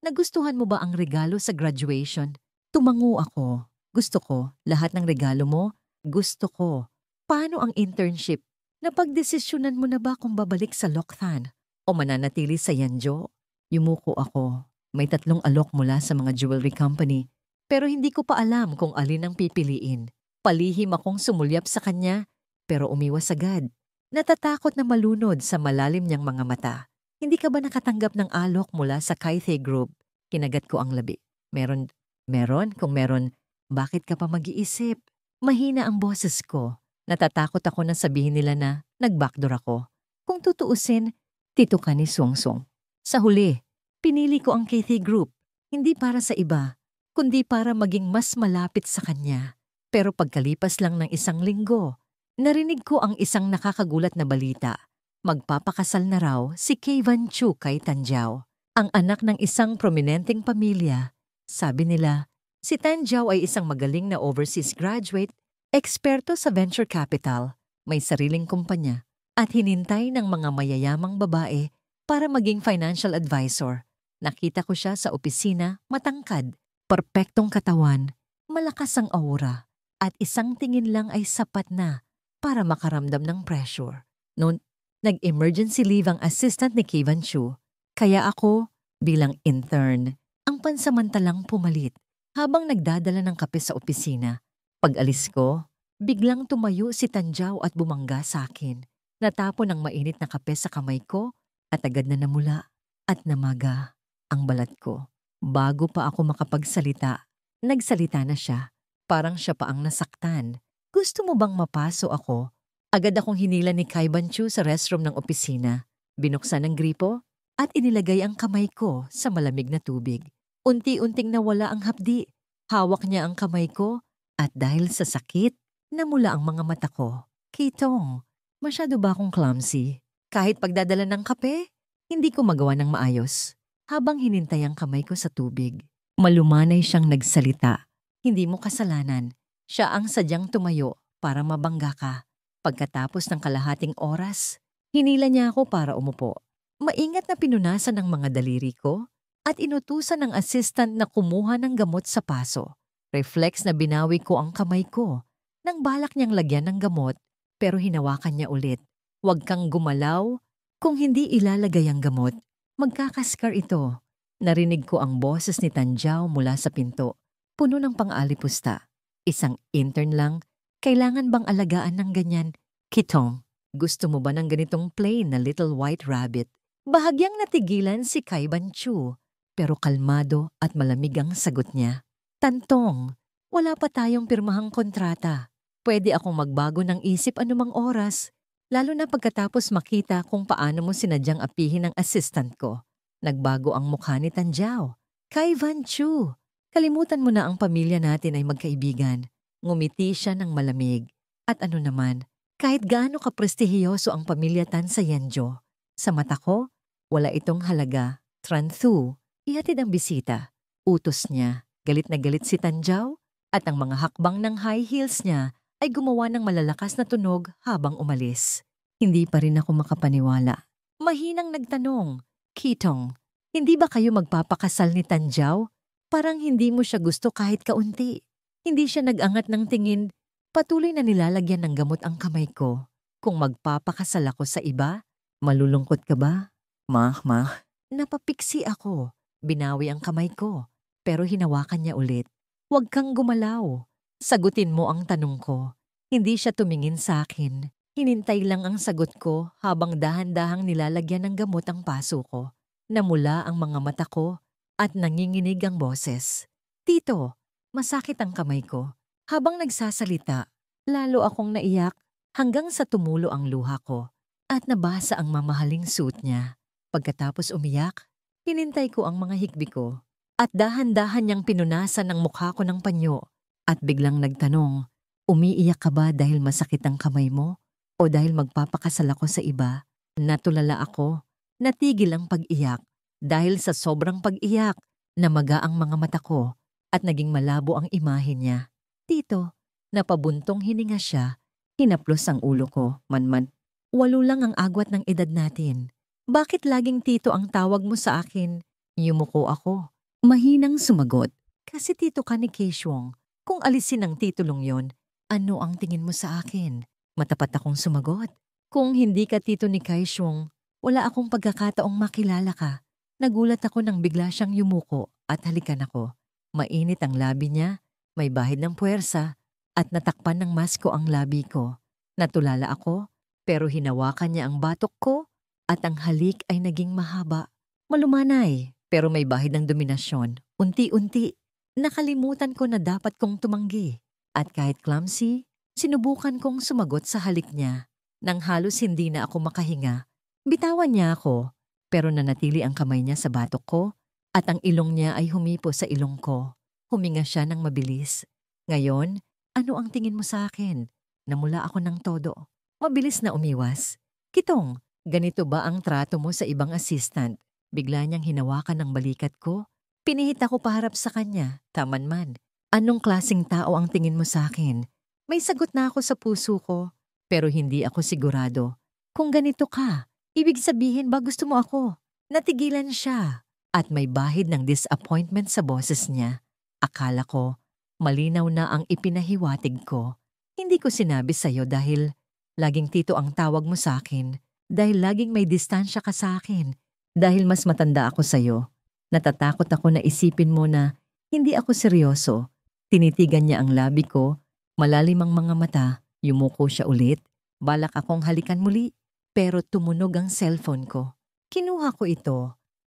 "Nagustuhan mo ba ang regalo sa graduation?" Tumango ako. "Gusto ko. Lahat ng regalo mo, gusto ko." "Paano ang internship? Napagdesisyonan mo na ba kung babalik sa Loktan o mananatili sa Yanjo?" Yumuko ako. May 3 alok mula sa mga jewelry company. Pero hindi ko pa alam kung alin ang pipiliin. Palihim akong sumulyap sa kanya, pero umiwas agad. Natatakot na malunod sa malalim niyang mga mata. "Hindi ka ba nakatanggap ng alok mula sa Cathay Group?" Kinagat ko ang labi. Meron? Kung meron, bakit ka pa mag-iisip?" Mahina ang boses ko. Natatakot ako na sabihin nila na nag-backdoor ako. Kung tutuusin, tito ka ni Suangsong. Sa huli, pinili ko ang Cathay Group, hindi para sa iba, kundi para maging mas malapit sa kanya. Pero pagkalipas lang ng 1 linggo, narinig ko ang isang nakakagulat na balita. Magpapakasal na raw si Kibanchu kay Tanjiao, ang anak ng isang prominenteng pamilya. Sabi nila, si Tanjiao ay isang magaling na overseas graduate, eksperto sa venture capital, may sariling kumpanya, at hinintay ng mga mayayamang babae para maging financial advisor. Nakita ko siya sa opisina, matangkad, perpektong katawan, malakas ang aura, at isang tingin lang ay sapat na para makaramdam ng pressure. Nag-emergency leave ang assistant ni Kevin Chu. Kaya ako, bilang intern, ang pansamantalang pumalit habang nagdadala ng kape sa opisina. Pag-alis ko, biglang tumayo si Tanjaw at bumangga sa akin. Natapon ang mainit na kape sa kamay ko at agad na namula at namaga ang balat ko. Bago pa ako makapagsalita, nagsalita na siya. Parang siya pa ang nasaktan. Gusto mo bang mapaso ako? Agad akong hinila ni Kaiban Chu sa restroom ng opisina. Binuksan ang gripo at inilagay ang kamay ko sa malamig na tubig. Unti-unting nawala ang hapdi. Hawak niya ang kamay ko at dahil sa sakit, namula ang mga mata ko. Kitong, masyado ba akong clumsy? Kahit pagdadala ng kape, hindi ko magawa ng maayos. Habang hinintay ang kamay ko sa tubig, malumanay siyang nagsalita. Hindi mo kasalanan. Siya ang sadyang tumayo para mabangga ka. Pagkatapos ng kalahating oras, hinila niya ako para umupo. Maingat na pinunasan ang mga daliri ko at inutusan ng assistant na kumuha ng gamot sa paso. Reflex na binawi ko ang kamay ko nang balak niyang lagyan ng gamot pero hinawakan niya ulit. Huwag kang gumalaw. Kung hindi ilalagay ang gamot, magkakaskar ito. Narinig ko ang boses ni Tanjaw mula sa pinto. Puno ng pang-alipusta. Isang intern lang. Kailangan bang alagaan ng ganyan? Kitong, gusto mo ba ng ganitong plain na little white rabbit? Bahagyang natigilan si Kaiban Chu, pero kalmado at malamig ang sagot niya. Tantong, wala pa tayong pirmahang kontrata. Pwede akong magbago ng isip anumang oras, lalo na pagkatapos makita kung paano mo sinadyang apihin ang assistant ko. Nagbago ang mukha ni Tanjaw. Kaiban Chu, kalimutan mo na ang pamilya natin ay magkaibigan. Ngumiti siya ng malamig. At ano naman, kahit gaano kaprestihiyoso ang pamilya Tan sa Yenjo, sa mata ko, wala itong halaga. Tranthu, ihatid ang bisita. Utos niya, galit na galit si Tanjaw, at ang mga hakbang ng high heels niya ay gumawa ng malalakas na tunog habang umalis. Hindi pa rin ako makapaniwala. Mahinang nagtanong, Kitong, hindi ba kayo magpapakasal ni Tanjaw? Parang hindi mo siya gusto kahit kaunti. Hindi siya nag-angat ng tingin. Patuloy na nilalagyan ng gamot ang kamay ko. Kung magpapakasal ako sa iba, malulungkot ka ba? Ma. Napapiksi ako. Binawi ang kamay ko. Pero hinawakan niya ulit. Huwag kang gumalaw. Sagutin mo ang tanong ko. Hindi siya tumingin sa akin. Hinintay lang ang sagot ko habang dahan-dahang nilalagyan ng gamot ang paso ko. Namula ang mga mata ko at nanginginig ang boses. Tito, masakit ang kamay ko. Habang nagsasalita, lalo akong naiyak hanggang sa tumulo ang luha ko at nabasa ang mamahaling suit niya. Pagkatapos umiyak, hinintay ko ang mga hikbi ko at dahan-dahan niyang pinunasan ang mukha ko ng panyo at biglang nagtanong, umiiyak ka ba dahil masakit ang kamay mo o dahil magpapakasal ako sa iba? Natulala ako, natigil ang pag-iyak dahil sa sobrang pag-iyak, namaga ang mga mata ko at naging malabo ang imahe niya. Tito, napabuntong hininga siya, hinaplos ang ulo ko, manman. 8 lang ang agwat ng edad natin. Bakit laging tito ang tawag mo sa akin? Yumuko ako. Mahinang sumagot. Kasi tito ka ni Keishuang. Kung alisin ang titulong yon, ano ang tingin mo sa akin? Matapat akong sumagot. Kung hindi ka tito ni Keishuang, wala akong pagkakataong makilala ka. Nagulat ako nang bigla siyang yumuko at halikan ako. Mainit ang labi niya, may bahid ng puwersa at natakpan ng masko ang labi ko. Natulala ako pero hinawakan niya ang batok ko at ang halik ay naging mahaba. Malumanay pero may bahid ng dominasyon. Unti-unti, nakalimutan ko na dapat kong tumanggi. At kahit clumsy, sinubukan kong sumagot sa halik niya. Nang halos hindi na ako makahinga, bitawan niya ako pero nanatili ang kamay niya sa batok ko at ang ilong niya ay humipo sa ilong ko. Huminga siya ng mabilis. Ngayon, ano ang tingin mo sa akin? Namula ako ng todo. Mabilis na umiwas. Kitong, ganito ba ang trato mo sa ibang assistant? Bigla niyang hinawakan ng balikat ko. Pinihit ako paharap sa kanya. Taman man. Anong klaseng tao ang tingin mo sa akin? May sagot na ako sa puso ko. Pero hindi ako sigurado. Kung ganito ka, ibig sabihin ba gusto mo ako? Natigilan siya. At may bahid ng disappointment sa boses niya. Akala ko, malinaw na ang ipinahiwatig ko. Hindi ko sinabi sa'yo dahil laging tito ang tawag mo sa akin. Dahil laging may distansya ka sa akin. Dahil mas matanda ako sa'yo. Natatakot ako na isipin mo na hindi ako seryoso. Tinitigan niya ang labi ko, malalim ang mga mata, yumuko siya ulit. Balak akong halikan muli, pero tumunog ang cellphone ko. Kinuha ko ito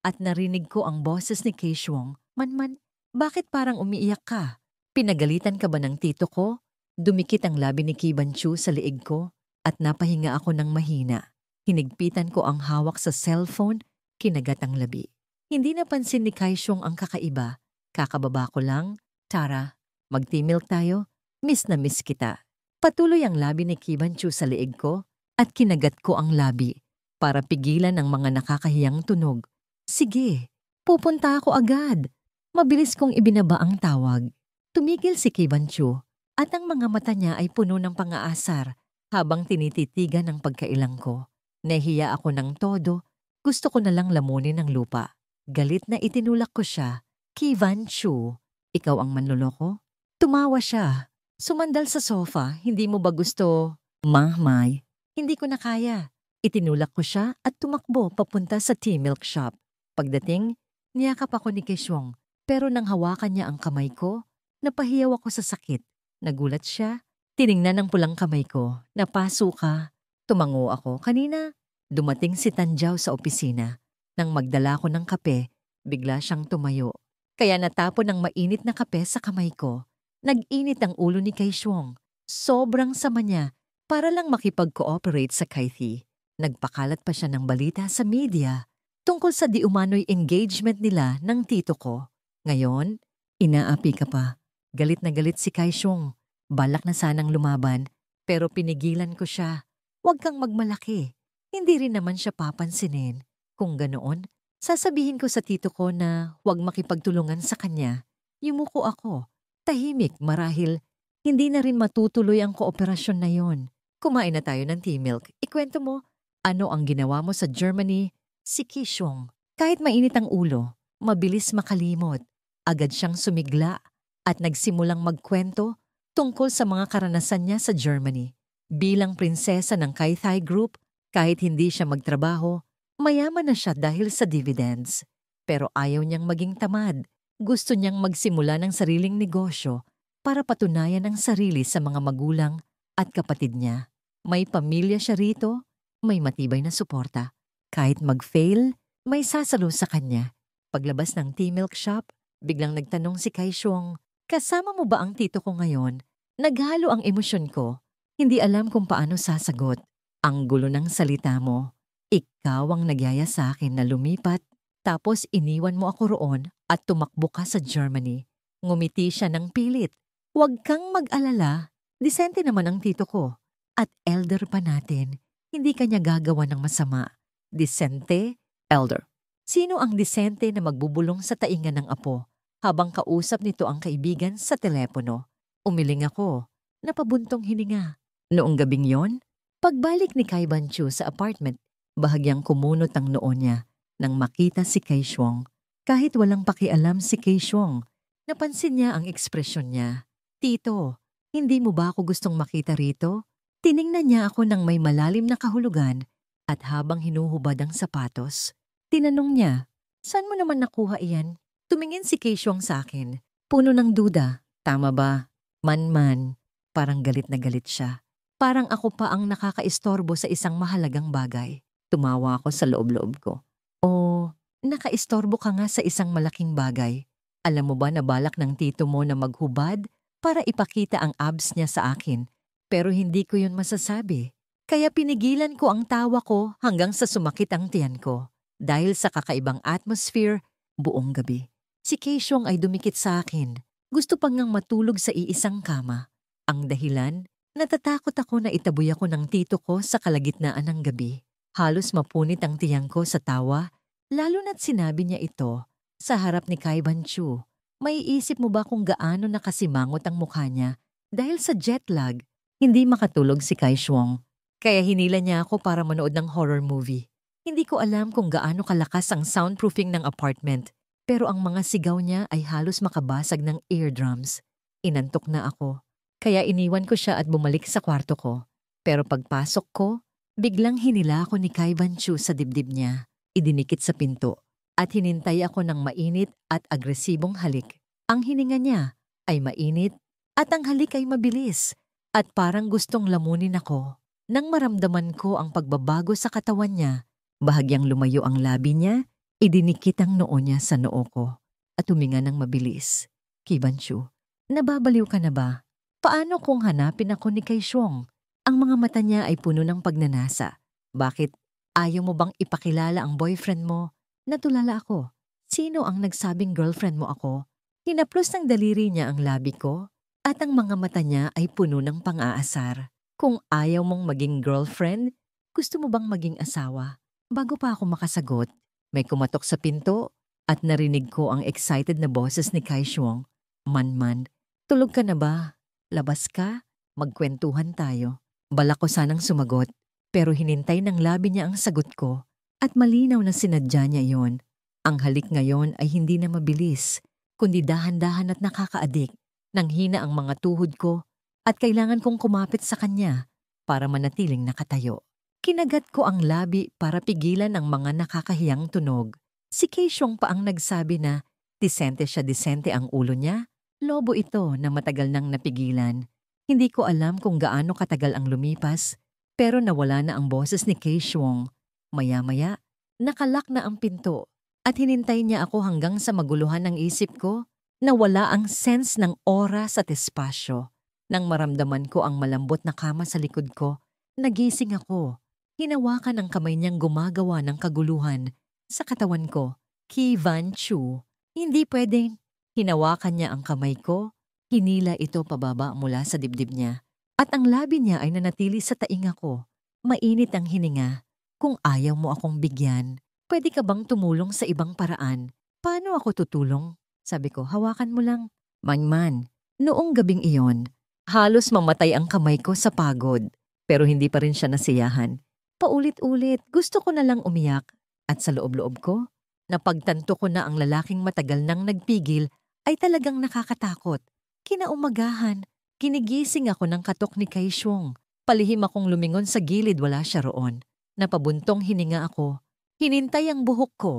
at narinig ko ang boses ni Keishuang. "Manman, bakit parang umiiyak ka? Pinagalitan ka ba ng tito ko?" Dumikit ang labi ni Kibanchu sa liig ko at napahinga ako ng mahina. Hinigpitan ko ang hawak sa cellphone, kinagat ang labi. Hindi napansin ni Kaishong ang kakaiba. Kakababa ko lang. "Tara, mag-tea-milk tayo? Miss na miss kita." Patuloy ang labi ni Kibanchu sa liig ko at kinagat ko ang labi para pigilan ang mga nakakahiyang tunog. "Sige, pupunta ako agad." Mabilis kong ibinaba ang tawag. Tumigil si Kibanchu at ang mga mata niya ay puno ng pang-aasar habang tinititigan ang pagkailang ko. Nahiya ako ng todo. Gusto ko na lang lamunin ang lupa. Galit na itinulak ko siya. "Kibanchu, ikaw ang manloloko?" Tumawa siya. Sumandal sa sofa. "Hindi mo ba gusto?" "Mahmay." Hindi ko na kaya. Itinulak ko siya at tumakbo papunta sa tea milk shop. Pagdating, niyakap ako ni Keishuang. Pero nang hawakan niya ang kamay ko, napahiyaw ako sa sakit. Nagulat siya. Tiningnan ang pulang kamay ko. "Napaso ka." Tumango ako. Kanina, dumating si Tanjaw sa opisina. Nang magdala ko ng kape, bigla siyang tumayo. Kaya natapon ng mainit na kape sa kamay ko. Nag-init ang ulo ni Keishuang. Sobrang sama niya para lang makipag-cooperate sa Kaithi. Nagpakalat pa siya ng balita sa media tungkol sa di umano'y engagement nila ng tito ko. Ngayon, inaapi ka pa. Galit na galit si Kaishong. Balak na sanang lumaban, pero pinigilan ko siya. "Huwag kang magmalaki. Hindi rin naman siya papansinin. Kung ganoon, sasabihin ko sa tito ko na huwag makipagtulungan sa kanya." Yumuko ako. Tahimik marahil hindi na rin matutuloy ang kooperasyon na yon. "Kumain na tayo ng tea milk. Ikwento mo, ano ang ginawa mo sa Germany?" Si Kishong, kahit mainit ang ulo, mabilis makalimot. Agad siyang sumigla at nagsimulang magkwento tungkol sa mga karanasan niya sa Germany. Bilang prinsesa ng Kaithai Group, kahit hindi siya magtrabaho, mayaman na siya dahil sa dividends. Pero ayaw niyang maging tamad. Gusto niyang magsimula ng sariling negosyo para patunayan ang sarili sa mga magulang at kapatid niya. May pamilya siya rito, may matibay na suporta. Kahit mag-fail, may sasalo sa kanya. Paglabas ng tea milk shop, biglang nagtanong si Kaishong, "Kasama mo ba ang tito ko ngayon?" Naghalo ang emosyon ko. Hindi alam kung paano sasagot. "Ang gulo ng salita mo. Ikaw ang nagyaya sa akin na lumipat, tapos iniwan mo ako roon at tumakbo ka sa Germany." Ngumiti siya ng pilit. "Huwag kang mag-alala. Disente naman ang tito ko. At elder pa natin. Hindi kanya gagawa ng masama." Disente, elder. Sino ang disente na magbubulong sa taingan ng apo habang kausap nito ang kaibigan sa telepono? Umiling ako. Napabuntong hininga. Noong gabing yon, pagbalik ni Kai Banchu sa apartment, bahagyang kumunot ang noo niya nang makita si Kaishong. Kahit walang pakialam si Kaishong, napansin niya ang ekspresyon niya. "Tito, hindi mo ba ako gustong makita rito?" Tiningnan niya ako ng may malalim na kahulugan at habang hinuhubad ang sapatos, tinanong niya, "Saan mo naman nakuha iyan?" Tumingin si Kaishong sa akin. Puno ng duda. "Tama ba? Man-man." Parang galit na galit siya. Parang ako pa ang nakakaistorbo sa isang mahalagang bagay. Tumawa ako sa loob-loob ko. "O, nakaistorbo ka nga sa isang malaking bagay. Alam mo ba na balak ng tito mo na maghubad para ipakita ang abs niya sa akin? Pero hindi ko yun masasabi. Kaya pinigilan ko ang tawa ko hanggang sa sumakit ang tiyan ko. Dahil sa kakaibang atmosphere, buong gabi. Si Kaishong ay dumikit sa akin. Gusto pang ngang matulog sa iisang kama. Ang dahilan, natatakot ako na itaboy ako ng tito ko sa kalagitnaan ng gabi. Halos mapunit ang tiyang ko sa tawa, lalo na't sinabi niya ito sa harap ni Kai Banchu. May isip mo ba kung gaano nakasimangot ang mukha niya dahil sa jet lag? Hindi makatulog si Kaishong, kaya hinila niya ako para manood ng horror movie. Hindi ko alam kung gaano kalakas ang soundproofing ng apartment, pero ang mga sigaw niya ay halos makabasag ng eardrums. Inantok na ako, kaya iniwan ko siya at bumalik sa kwarto ko. Pero pagpasok ko, Biglang hinila ako ni Kaiban Chu sa dibdib niya, idinikit sa pinto, at hinintay ako ng mainit at agresibong halik. Ang hininga niya ay mainit at ang halik ay mabilis at parang gustong lamunin ako. Nang maramdaman ko ang pagbabago sa katawan niya, bahagyang lumayo ang labi niya, idinikit ang noo niya sa noo ko at huminga ng mabilis. Kaiban Chu, nababaliw ka na ba? Paano kung hanapin ako ni Kaishuang? Ang mga mata niya ay puno ng pagnanasa. Bakit ayaw mo bang ipakilala ang boyfriend mo? Natulala ako. Sino ang nagsabing girlfriend mo ako? Hinaplos ng daliri niya ang labi ko at ang mga mata niya ay puno ng pang-aasar. Kung ayaw mong maging girlfriend, gusto mo bang maging asawa? Bago pa ako makasagot, may kumatok sa pinto at narinig ko ang excited na boses ni Kaishuang. Man, tulog ka na ba? Labas ka? Magkwentuhan tayo. Balak ko sanang sumagot, pero hinintay ng labi niya ang sagot ko at malinaw na sinadya niya iyon. Ang halik ngayon ay hindi na mabilis, kundi dahan-dahan at nakakaadik. Nang hina ang mga tuhod ko at kailangan kong kumapit sa kanya para manatiling nakatayo. Kinagat ko ang labi para pigilan ang mga nakakahiyang tunog. Si Kaishuang pa ang nagsabi na disente ang ulo niya. Lobo ito na matagal nang napigilan. Hindi ko alam kung gaano katagal ang lumipas, pero nawala na ang boses ni Kaishuang. Maya-maya, nakalak na ang pinto at hinintay niya ako hanggang sa maguluhan ng isip ko. Nawala ang sense ng oras at espasyo. Nang maramdaman ko ang malambot na kama sa likod ko, nagising ako. Hinawakan ang kamay niyang gumagawa ng kaguluhan sa katawan ko. Kaiban Chu, hindi pwedeng. Hinawakan niya ang kamay ko. Hinila ito pababa mula sa dibdib niya. At ang labi niya ay nanatili sa tainga ko. Mainit ang hininga. Kung ayaw mo akong bigyan, pwede ka bang tumulong sa ibang paraan? Paano ako tutulong? Sabi ko, hawakan mo lang. Man, noong gabing iyon, halos mamatay ang kamay ko sa pagod. Pero hindi pa rin siya nasiyahan. Paulit-ulit, gusto ko na lang umiyak. At sa loob-loob ko, napagtanto ko na ang lalaking matagal nang nagpigil ay talagang nakakatakot. Kinaumagahan, ginigising ako ng katok ni Kaishuang. Palihim akong lumingon sa gilid, wala siya roon. Napabuntong hininga ako. Hinintay ang buhok ko,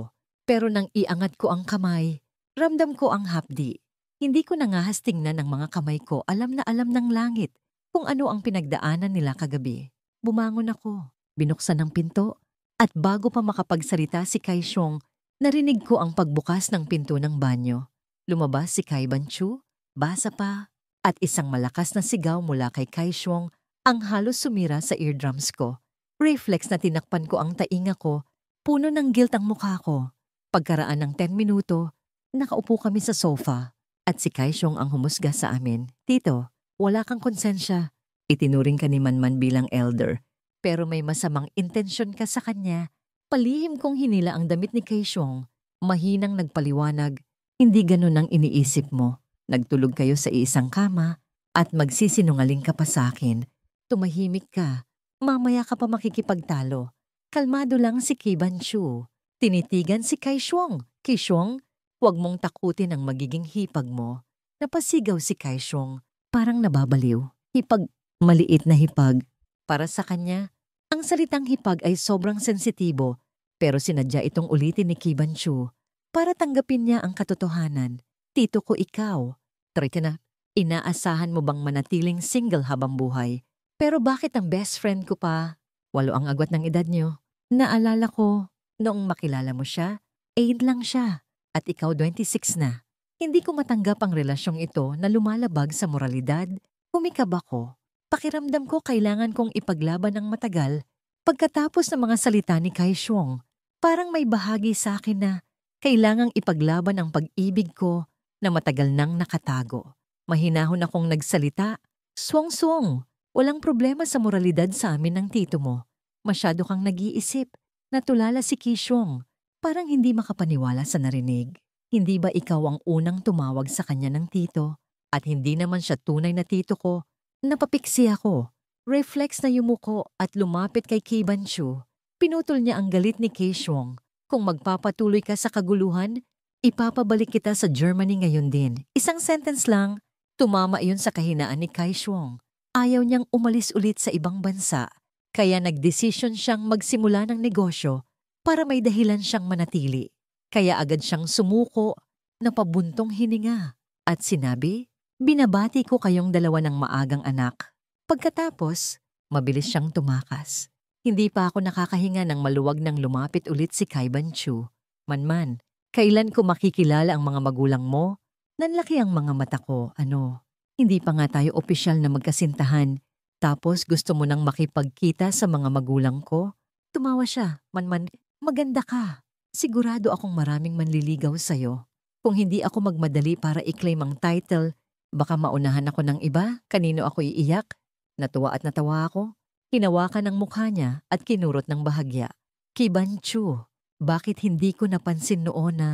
pero nang iangat ko ang kamay, ramdam ko ang hapdi. Hindi ko nangahas tingnan ng mga kamay ko, alam na alam ng langit kung ano ang pinagdaanan nila kagabi. Bumangon ako, binuksan ang pinto, at bago pa makapagsalita si Kaishuang, narinig ko ang pagbukas ng pinto ng banyo. Lumabas si Kaiban Chu, basa pa, at isang malakas na sigaw mula kay Kaishuang ang halos sumira sa eardrums ko. Reflex na tinakpan ko ang tainga ko, puno ng guilt ang mukha ko. Pagkaraan ng 10 minuto, nakaupo kami sa sofa at si Kaishuang ang humusga sa amin. Tito, wala kang konsensya. Itinuring ka ni Manman bilang elder, pero may masamang intensyon ka sa kanya. Palihim kong hinila ang damit ni Kaishuang. Mahinang nagpaliwanag, hindi ganun ang iniisip mo. Nagtulog kayo sa iisang kama at magsisinungaling ka pa sa akin. Tumahimik ka. Mamaya ka pa makikipagtalo. Kalmado lang si Kaiban Chu. Tinitigan si Kaishuang. Kaishuang, huwag mong takutin ang magiging hipag mo. Napasigaw si Kaishuang. Parang nababaliw. Hipag, maliit na hipag. Para sa kanya, ang salitang hipag ay sobrang sensitibo, pero sinadya itong ulitin ni Kaiban Chu para tanggapin niya ang katotohanan. Tito ko ikaw. Trika na, inaasahan mo bang manatiling single habang buhay? Pero bakit ang best friend ko pa? 8 ang agwat ng edad niyo. Naalala ko, noong makilala mo siya, 8 lang siya at ikaw 26 na. Hindi ko matanggap ang relasyong ito na lumalabag sa moralidad. Kumikab ako. Pakiramdam ko kailangan kong ipaglaban ng matagal. Pagkatapos ng mga salita ni Kaishuang, parang may bahagi sa akin na kailangang ipaglaban ang pag-ibig ko na matagal nang nakatago. Mahinahon akong nagsalita. Swang-swang, walang problema sa moralidad sa amin ng tito mo. Masyado kang nag-iisip. Natulala si Kaishuang. Parang hindi makapaniwala sa narinig. Hindi ba ikaw ang unang tumawag sa kanya ng tito? At hindi naman siya tunay na tito ko. Napapiksi ako. Reflex na yumuko at lumapit kay Kaiban Chu. Pinutol niya ang galit ni Kaishuang. Kung magpapatuloy ka sa kaguluhan, ipapabalik kita sa Germany ngayon din. Isang sentence lang, tumama iyon sa kahinaan ni Kaishuang. Ayaw niyang umalis ulit sa ibang bansa. Kaya nagdesisyon siyang magsimula ng negosyo para may dahilan siyang manatili. Kaya agad siyang sumuko, napabuntong hininga, at sinabi, "Binabati ko kayong dalawa ng maagang anak." Pagkatapos, mabilis siyang tumakas. Hindi pa ako nakakahinga nang maluwag nang lumapit ulit si Kaiban Chu. "Manman, kailan ko makikilala ang mga magulang mo?" Nanlaki ang mga mata ko, Hindi pa nga tayo opisyal na magkasintahan. Tapos gusto mo nang makipagkita sa mga magulang ko? Tumawa siya, "Manman, maganda ka. Sigurado akong maraming manliligaw sa'yo. Kung hindi ako magmadali para i-claim ang title, baka maunahan ako ng iba, kanino ako iiyak?" Natuwa at natawa ako. Hinawakan ang mukha niya at kinurot ng bahagya. "Kaiban Chu, bakit hindi ko napansin noon na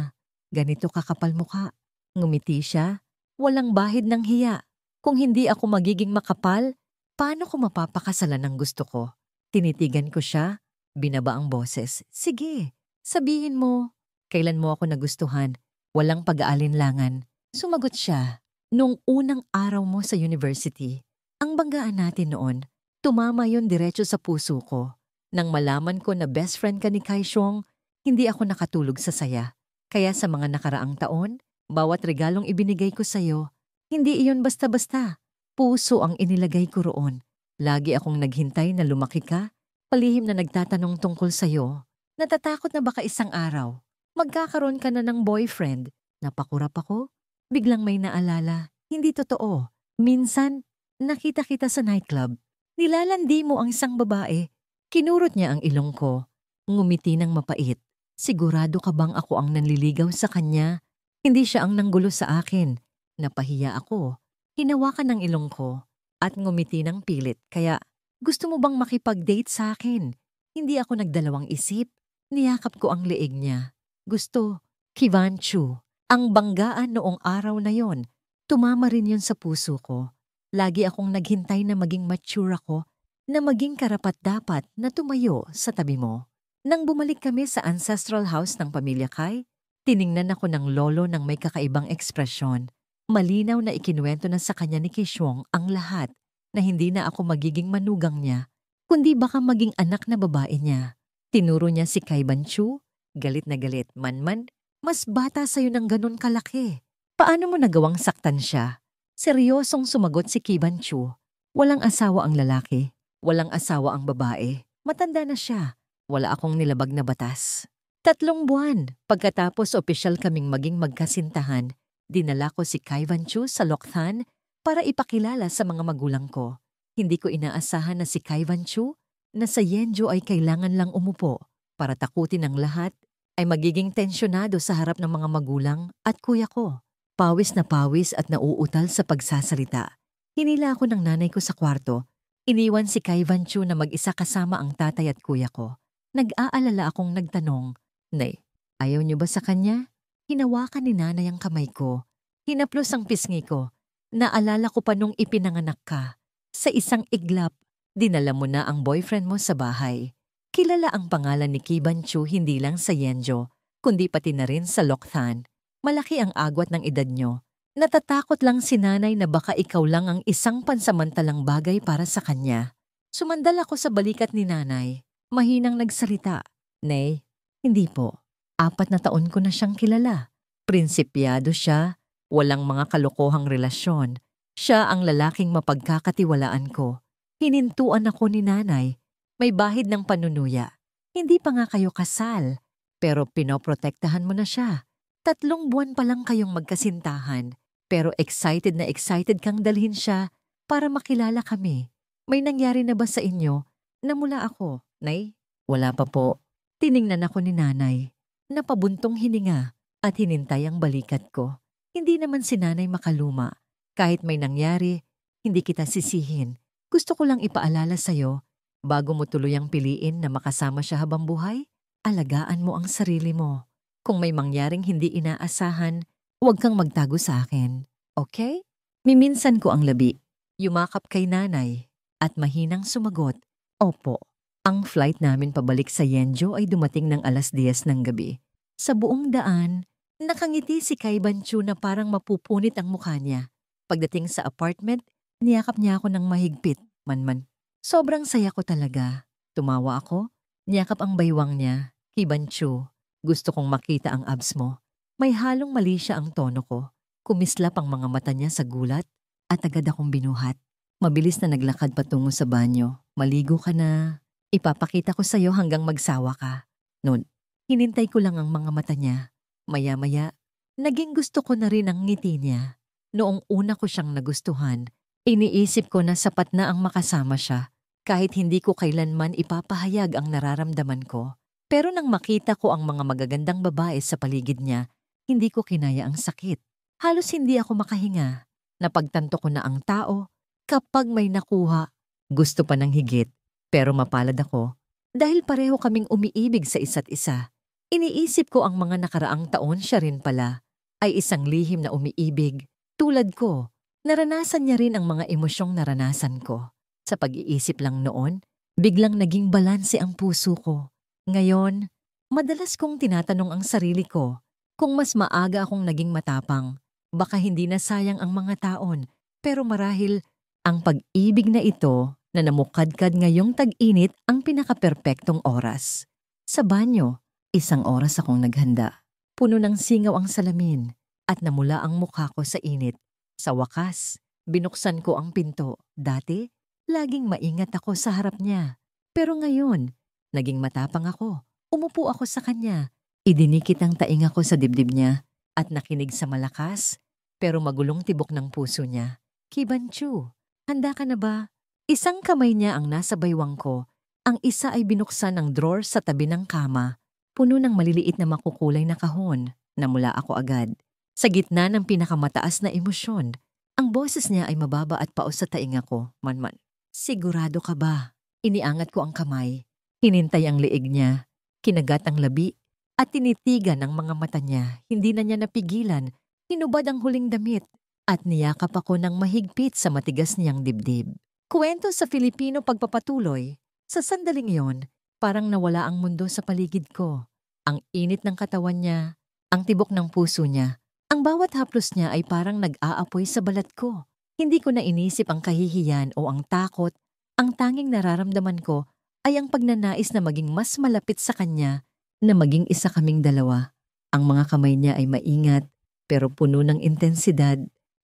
ganito kakapal mukha?" Ngumiti siya. Walang bahid ng hiya. Kung hindi ako magiging makapal, paano ko mapapakasalan ng gusto ko? Tinitigan ko siya, binaba ang boses. "Sige, sabihin mo, kailan mo ako nagustuhan? Walang pag-aalinlangan." Sumagot siya, "Nung unang araw mo sa university." Ang banggaan natin noon, tumama yon diretso sa puso ko. Nang malaman ko na best friend ka ni Kaishong, hindi ako nakatulog sa saya. Kaya sa mga nakaraang taon, bawat regalong ibinigay ko sa'yo, hindi iyon basta-basta. Puso ang inilagay ko roon. Lagi akong naghintay na lumaki ka, palihim na nagtatanong tungkol sa'yo. Natatakot na baka isang araw, magkakaroon ka na ng boyfriend. Napakurap ako. Biglang may naalala. Hindi totoo. Minsan, nakita kita sa nightclub. Nilalandi mo ang isang babae. Kinurot niya ang ilong ko. Ngumiti ng mapait. "Sigurado ka bang ako ang nanliligaw sa kanya? Hindi siya ang nanggulo sa akin." Napahiya ako. Hinawakan ng ilong ko at ngumiti ng pilit. "Kaya, gusto mo bang makipag-date sa akin?" Hindi ako nagdalawang isip. Niyakap ko ang leeg niya. "Gusto." Kaiban Chu. Ang banggaan noong araw na yon, tumama rin yon sa puso ko. Lagi akong naghintay na maging mature ako, na maging karapat-dapat na tumayo sa tabi mo. Nang bumalik kami sa ancestral house ng pamilya Kai, tiningnan ako ng lolo ng may kakaibang ekspresyon. Malinaw na ikinuwento na sa kanya ni Kishwong ang lahat, na hindi na ako magiging manugang niya, kundi baka maging anak na babae niya. Tinuro niya si Kaiban Chu, galit na galit. "Manman, mas bata sa'yo ng ganun kalaki. Paano mo nagawang saktan siya?" Seryosong sumagot si Kaiban Chu. "Walang asawa ang lalaki, walang asawa ang babae. Matanda na siya. Wala akong nilabag na batas." 3 buwan pagkatapos opisyal kaming maging magkasintahan, dinala ko si Kaiban Chu sa Loktan para ipakilala sa mga magulang ko. Hindi ko inaasahan na si Kaiban Chu na sa Yenjo ay kailangan lang umupo para takutin ang lahat, ay magiging tensyonado sa harap ng mga magulang at kuya ko. Pawis na pawis at nauutal sa pagsasalita. Hinila ako ng nanay ko sa kwarto. Iniwan si Kaiban Chu na mag-isa kasama ang tatay at kuya ko. Nag-aalala akong nagtanong, "Nay, ayaw niyo ba sa kanya?" Hinawakan ni nanay ang kamay ko. Hinaplos ang pisngi ko. "Naalala ko pa nung ipinanganak ka. Sa isang iglap, dinala mo na ang boyfriend mo sa bahay." Kilala ang pangalan ni Kaiban Chu hindi lang sa Yenjo, kundi pati na rin sa Loktan. Malaki ang agwat ng edad nyo. Natatakot lang si nanay na baka ikaw lang ang isang pansamantalang bagay para sa kanya. Sumandal ako sa balikat ni nanay. Mahinang nagsalita, "Nay, hindi po. 4 na taon ko na siyang kilala. Prinsipyado siya, walang mga kalokohang relasyon. Siya ang lalaking mapagkakatiwalaan ko." Hinintuan ako ni nanay. "May bahid ng panunuya. Hindi pa nga kayo kasal, pero pinoprotektahan mo na siya. 3 buwan pa lang kayong magkasintahan, pero excited na excited kang dalhin siya para makilala kami. May nangyari na ba sa inyo?" Namula ako. "Nay, wala pa po." Tiningnan ako ni nanay. Napabuntong hininga at hinintay ang balikat ko. Hindi naman si nanay makaluma. "Kahit may nangyari, hindi kita sisihin. Gusto ko lang ipaalala sa'yo, bago mo tuluyang piliin na makasama siya habang buhay, alagaan mo ang sarili mo. Kung may mangyaring hindi inaasahan, huwag kang magtago sa akin. Okay?" Miminsan ko ang labi. Yumakap kay nanay at mahinang sumagot, "Opo." Ang flight namin pabalik sa Yenjo ay dumating ng 10:00 ng gabi. Sa buong daan, nakangiti si Kaiban Chu na parang mapupunit ang mukha niya. Pagdating sa apartment, niyakap niya ako ng mahigpit. "Manman, Sobrang saya ko talaga. Tumawa ako, niyakap ang baywang niya. Kibanchu, gusto kong makita ang abs mo. May halong mali siya ang tono ko. Kumislap ang mga mata niya sa gulat at agad akong binuhat. Mabilis na naglakad patungo sa banyo. Maligo ka na. Ipapakita ko sa'yo hanggang magsawa ka. Noon, hinintay ko lang ang mga mata niya. Maya-maya, naging gusto ko na rin ang ngiti niya. Noong una ko siyang nagustuhan, iniisip ko na sapat na ang makasama siya kahit hindi ko kailanman ipapahayag ang nararamdaman ko. Pero nang makita ko ang mga magagandang babae sa paligid niya, hindi ko kinaya ang sakit. Halos hindi ako makahinga. Napagtanto ko na ang tao, kapag may nakuha, gusto pa ng higit. Pero mapalad ako dahil pareho kaming umiibig sa isa't isa. Iniisip ko ang mga nakaraang taon siya rin pala ay isang lihim na umiibig. Tulad ko, naranasan niya rin ang mga emosyong naranasan ko. Sa pag-iisip lang noon, biglang naging balanse ang puso ko. Ngayon, madalas kong tinatanong ang sarili ko kung mas maaga akong naging matapang. Baka hindi na sayang ang mga taon, pero marahil ang pag-ibig na ito na namukadkad ngayong tag-init ang pinakaperpektong oras. Sa banyo, 1 oras akong naghanda. Puno ng singaw ang salamin at namula ang mukha ko sa init. Sa wakas, binuksan ko ang pinto. Dati, laging maingat ako sa harap niya. Pero ngayon, naging matapang ako. Umupo ako sa kanya. Idinikit ang tainga ko sa dibdib niya at nakinig sa malakas pero magulong tibok ng puso niya. Kibanchu, handa ka na ba? Isang kamay niya ang nasa baywang ko. Ang isa ay binuksan ng drawer sa tabi ng kama. Puno ng maliliit na makukulay na kahon. Namula ako agad. Sa gitna ng pinakamataas na emosyon, ang boses niya ay mababa at paos sa tainga ko. Man. Sigurado ka ba? Iniangat ko ang kamay. Hinintay ang liig niya. Kinagat ang labi at tinitigan ang mga mata niya. Hindi na niya napigilan. Hinubad ang huling damit at niyakap ako ng mahigpit sa matigas niyang dibdib. Kuwento sa Filipino pagpapatuloy. Sa sandaling iyon, parang nawala ang mundo sa paligid ko. Ang init ng katawan niya, ang tibok ng puso niya, ang bawat haplos niya ay parang nag-aapoy sa balat ko. Hindi ko na inisip ang kahihiyan o ang takot. Ang tanging nararamdaman ko ay ang pagnanais na maging mas malapit sa kanya, na maging isa kaming dalawa. Ang mga kamay niya ay maingat pero puno ng intensidad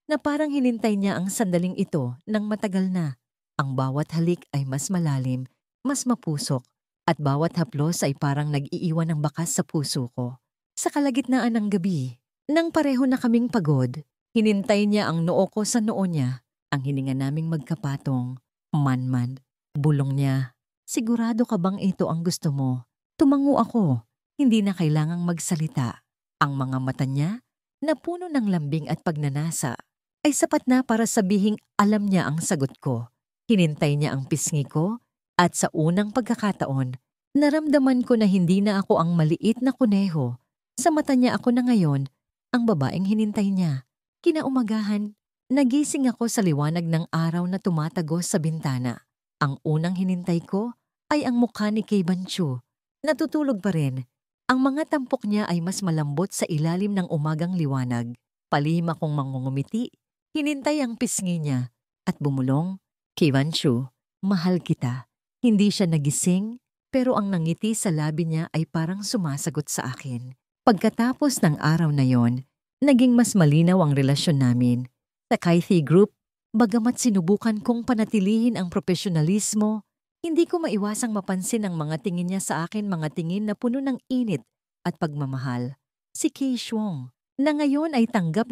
na parang hinintay niya ang sandaling ito ng matagal na. Ang bawat halik ay mas malalim, mas mapusok, at bawat haplos ay parang nag-iiwan ng bakas sa puso ko. Sa kalagitnaan ng gabi, nang pareho na kaming pagod, hinintay niya ang noo ko sa noo niya, ang hininga naming magkapatong. Man, bulong niya. Sigurado ka bang ito ang gusto mo? Tumango ako, hindi na kailangang magsalita. Ang mga mata niya, na puno ng lambing at pagnanasa, ay sapat na para sabihing alam niya ang sagot ko. Hinintay niya ang pisngi ko at sa unang pagkakataon, naramdaman ko na hindi na ako ang maliit na kuneho. Sa mata niya ako na ngayon, ang babaeng hinintay niya. Kinaumagahan, nagising ako sa liwanag ng araw na tumatagos sa bintana. Ang unang hinintay ko ay ang mukha ni Kibanchu. Natutulog pa rin. Ang mga tampok niya ay mas malambot sa ilalim ng umagang liwanag. Palihim akong mangungumiti. Hinintay ang pisngi niya at bumulong. Kibanchu, mahal kita. Hindi siya nagising, pero ang nangiti sa labi niya ay parang sumasagot sa akin. Pagkatapos ng araw na yon, naging mas malinaw ang relasyon namin. Sa Kaithi Group, bagamat sinubukan kong panatilihin ang profesionalismo, hindi ko maiwasang mapansin ang mga tingin niya sa akin, mga tingin na puno ng init at pagmamahal. Si Kay Shuang, na ngayon ay tanggap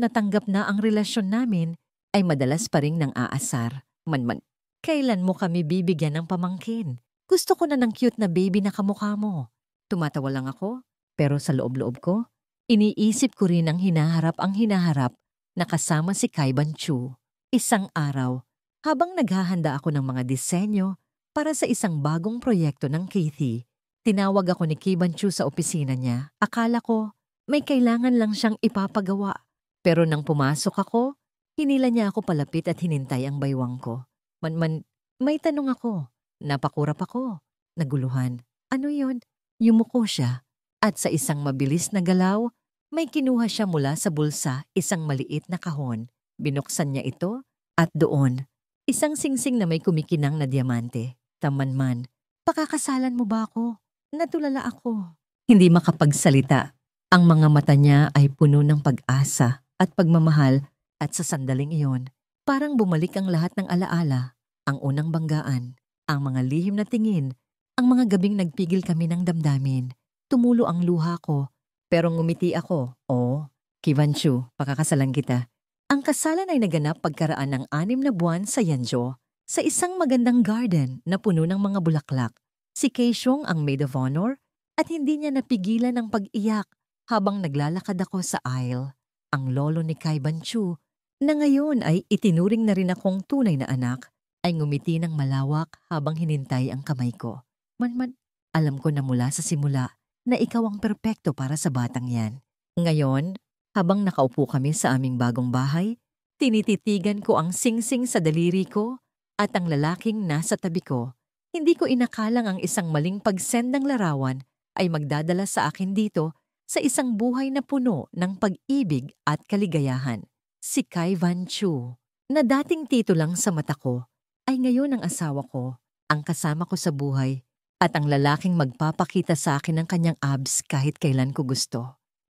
na ang relasyon namin, ay madalas pa ring nang aasar. Man. Kailan mo kami bibigyan ng pamangkin? Gusto ko na ng cute na baby na kamukha mo. Tumatawa lang ako, pero sa loob-loob ko, iniisip ko rin ang hinaharap na kasama si Kibanchu. Isang araw, habang naghahanda ako ng mga disenyo para sa isang bagong proyekto ng Kaithi, tinawag ako ni Kibanchu sa opisina niya. Akala ko, may kailangan lang siyang ipapagawa. Pero nang pumasok ako, hinila niya ako palapit at hinintay ang baywang ko. Man, may tanong ako. Napakurap ako. Naguluhan. Ano yon? Yumuko siya. At sa isang mabilis na galaw, may kinuha siya mula sa bulsa, isang maliit na kahon. Binuksan niya ito at doon, isang singsing na may kumikinang na diamante. Taman, pakakasalan mo ba ako? Natulala ako. Hindi makapagsalita. Ang mga mata niya ay puno ng pag-asa at pagmamahal at sa sandaling iyon, parang bumalik ang lahat ng alaala, ang unang banggaan, ang mga lihim na tingin, ang mga gabing nagpigil kami ng damdamin. Tumulo ang luha ko, pero ngumiti ako. Oh, Kivanshu, pakakasalan kita. Ang kasalan ay naganap pagkaraan ng 6 na buwan sa Yanzhou, sa isang magandang garden na puno ng mga bulaklak. Si Keisyong ang maid of honor at hindi niya napigilan ang pag-iyak habang naglalakad ako sa aisle. Ang lolo ni Kai Banchu, na ngayon ay itinuring na rin akong tunay na anak, ay ngumiti ng malawak habang hinintay ang kamay ko. Manman, alam ko na mula sa simula na ikaw ang perpekto para sa batang yan. Ngayon, habang nakaupo kami sa aming bagong bahay, tinititigan ko ang singsing sa daliri ko at ang lalaking nasa tabi ko. Hindi ko inakalang ang isang maling pagsend ng larawan ay magdadala sa akin dito sa isang buhay na puno ng pag-ibig at kaligayahan. Si Kai Vanchu, na dating tito lang sa mata ko, ay ngayon ang asawa ko, ang kasama ko sa buhay, at ang lalaking magpapakita sa akin ng kanyang abs kahit kailan ko gusto.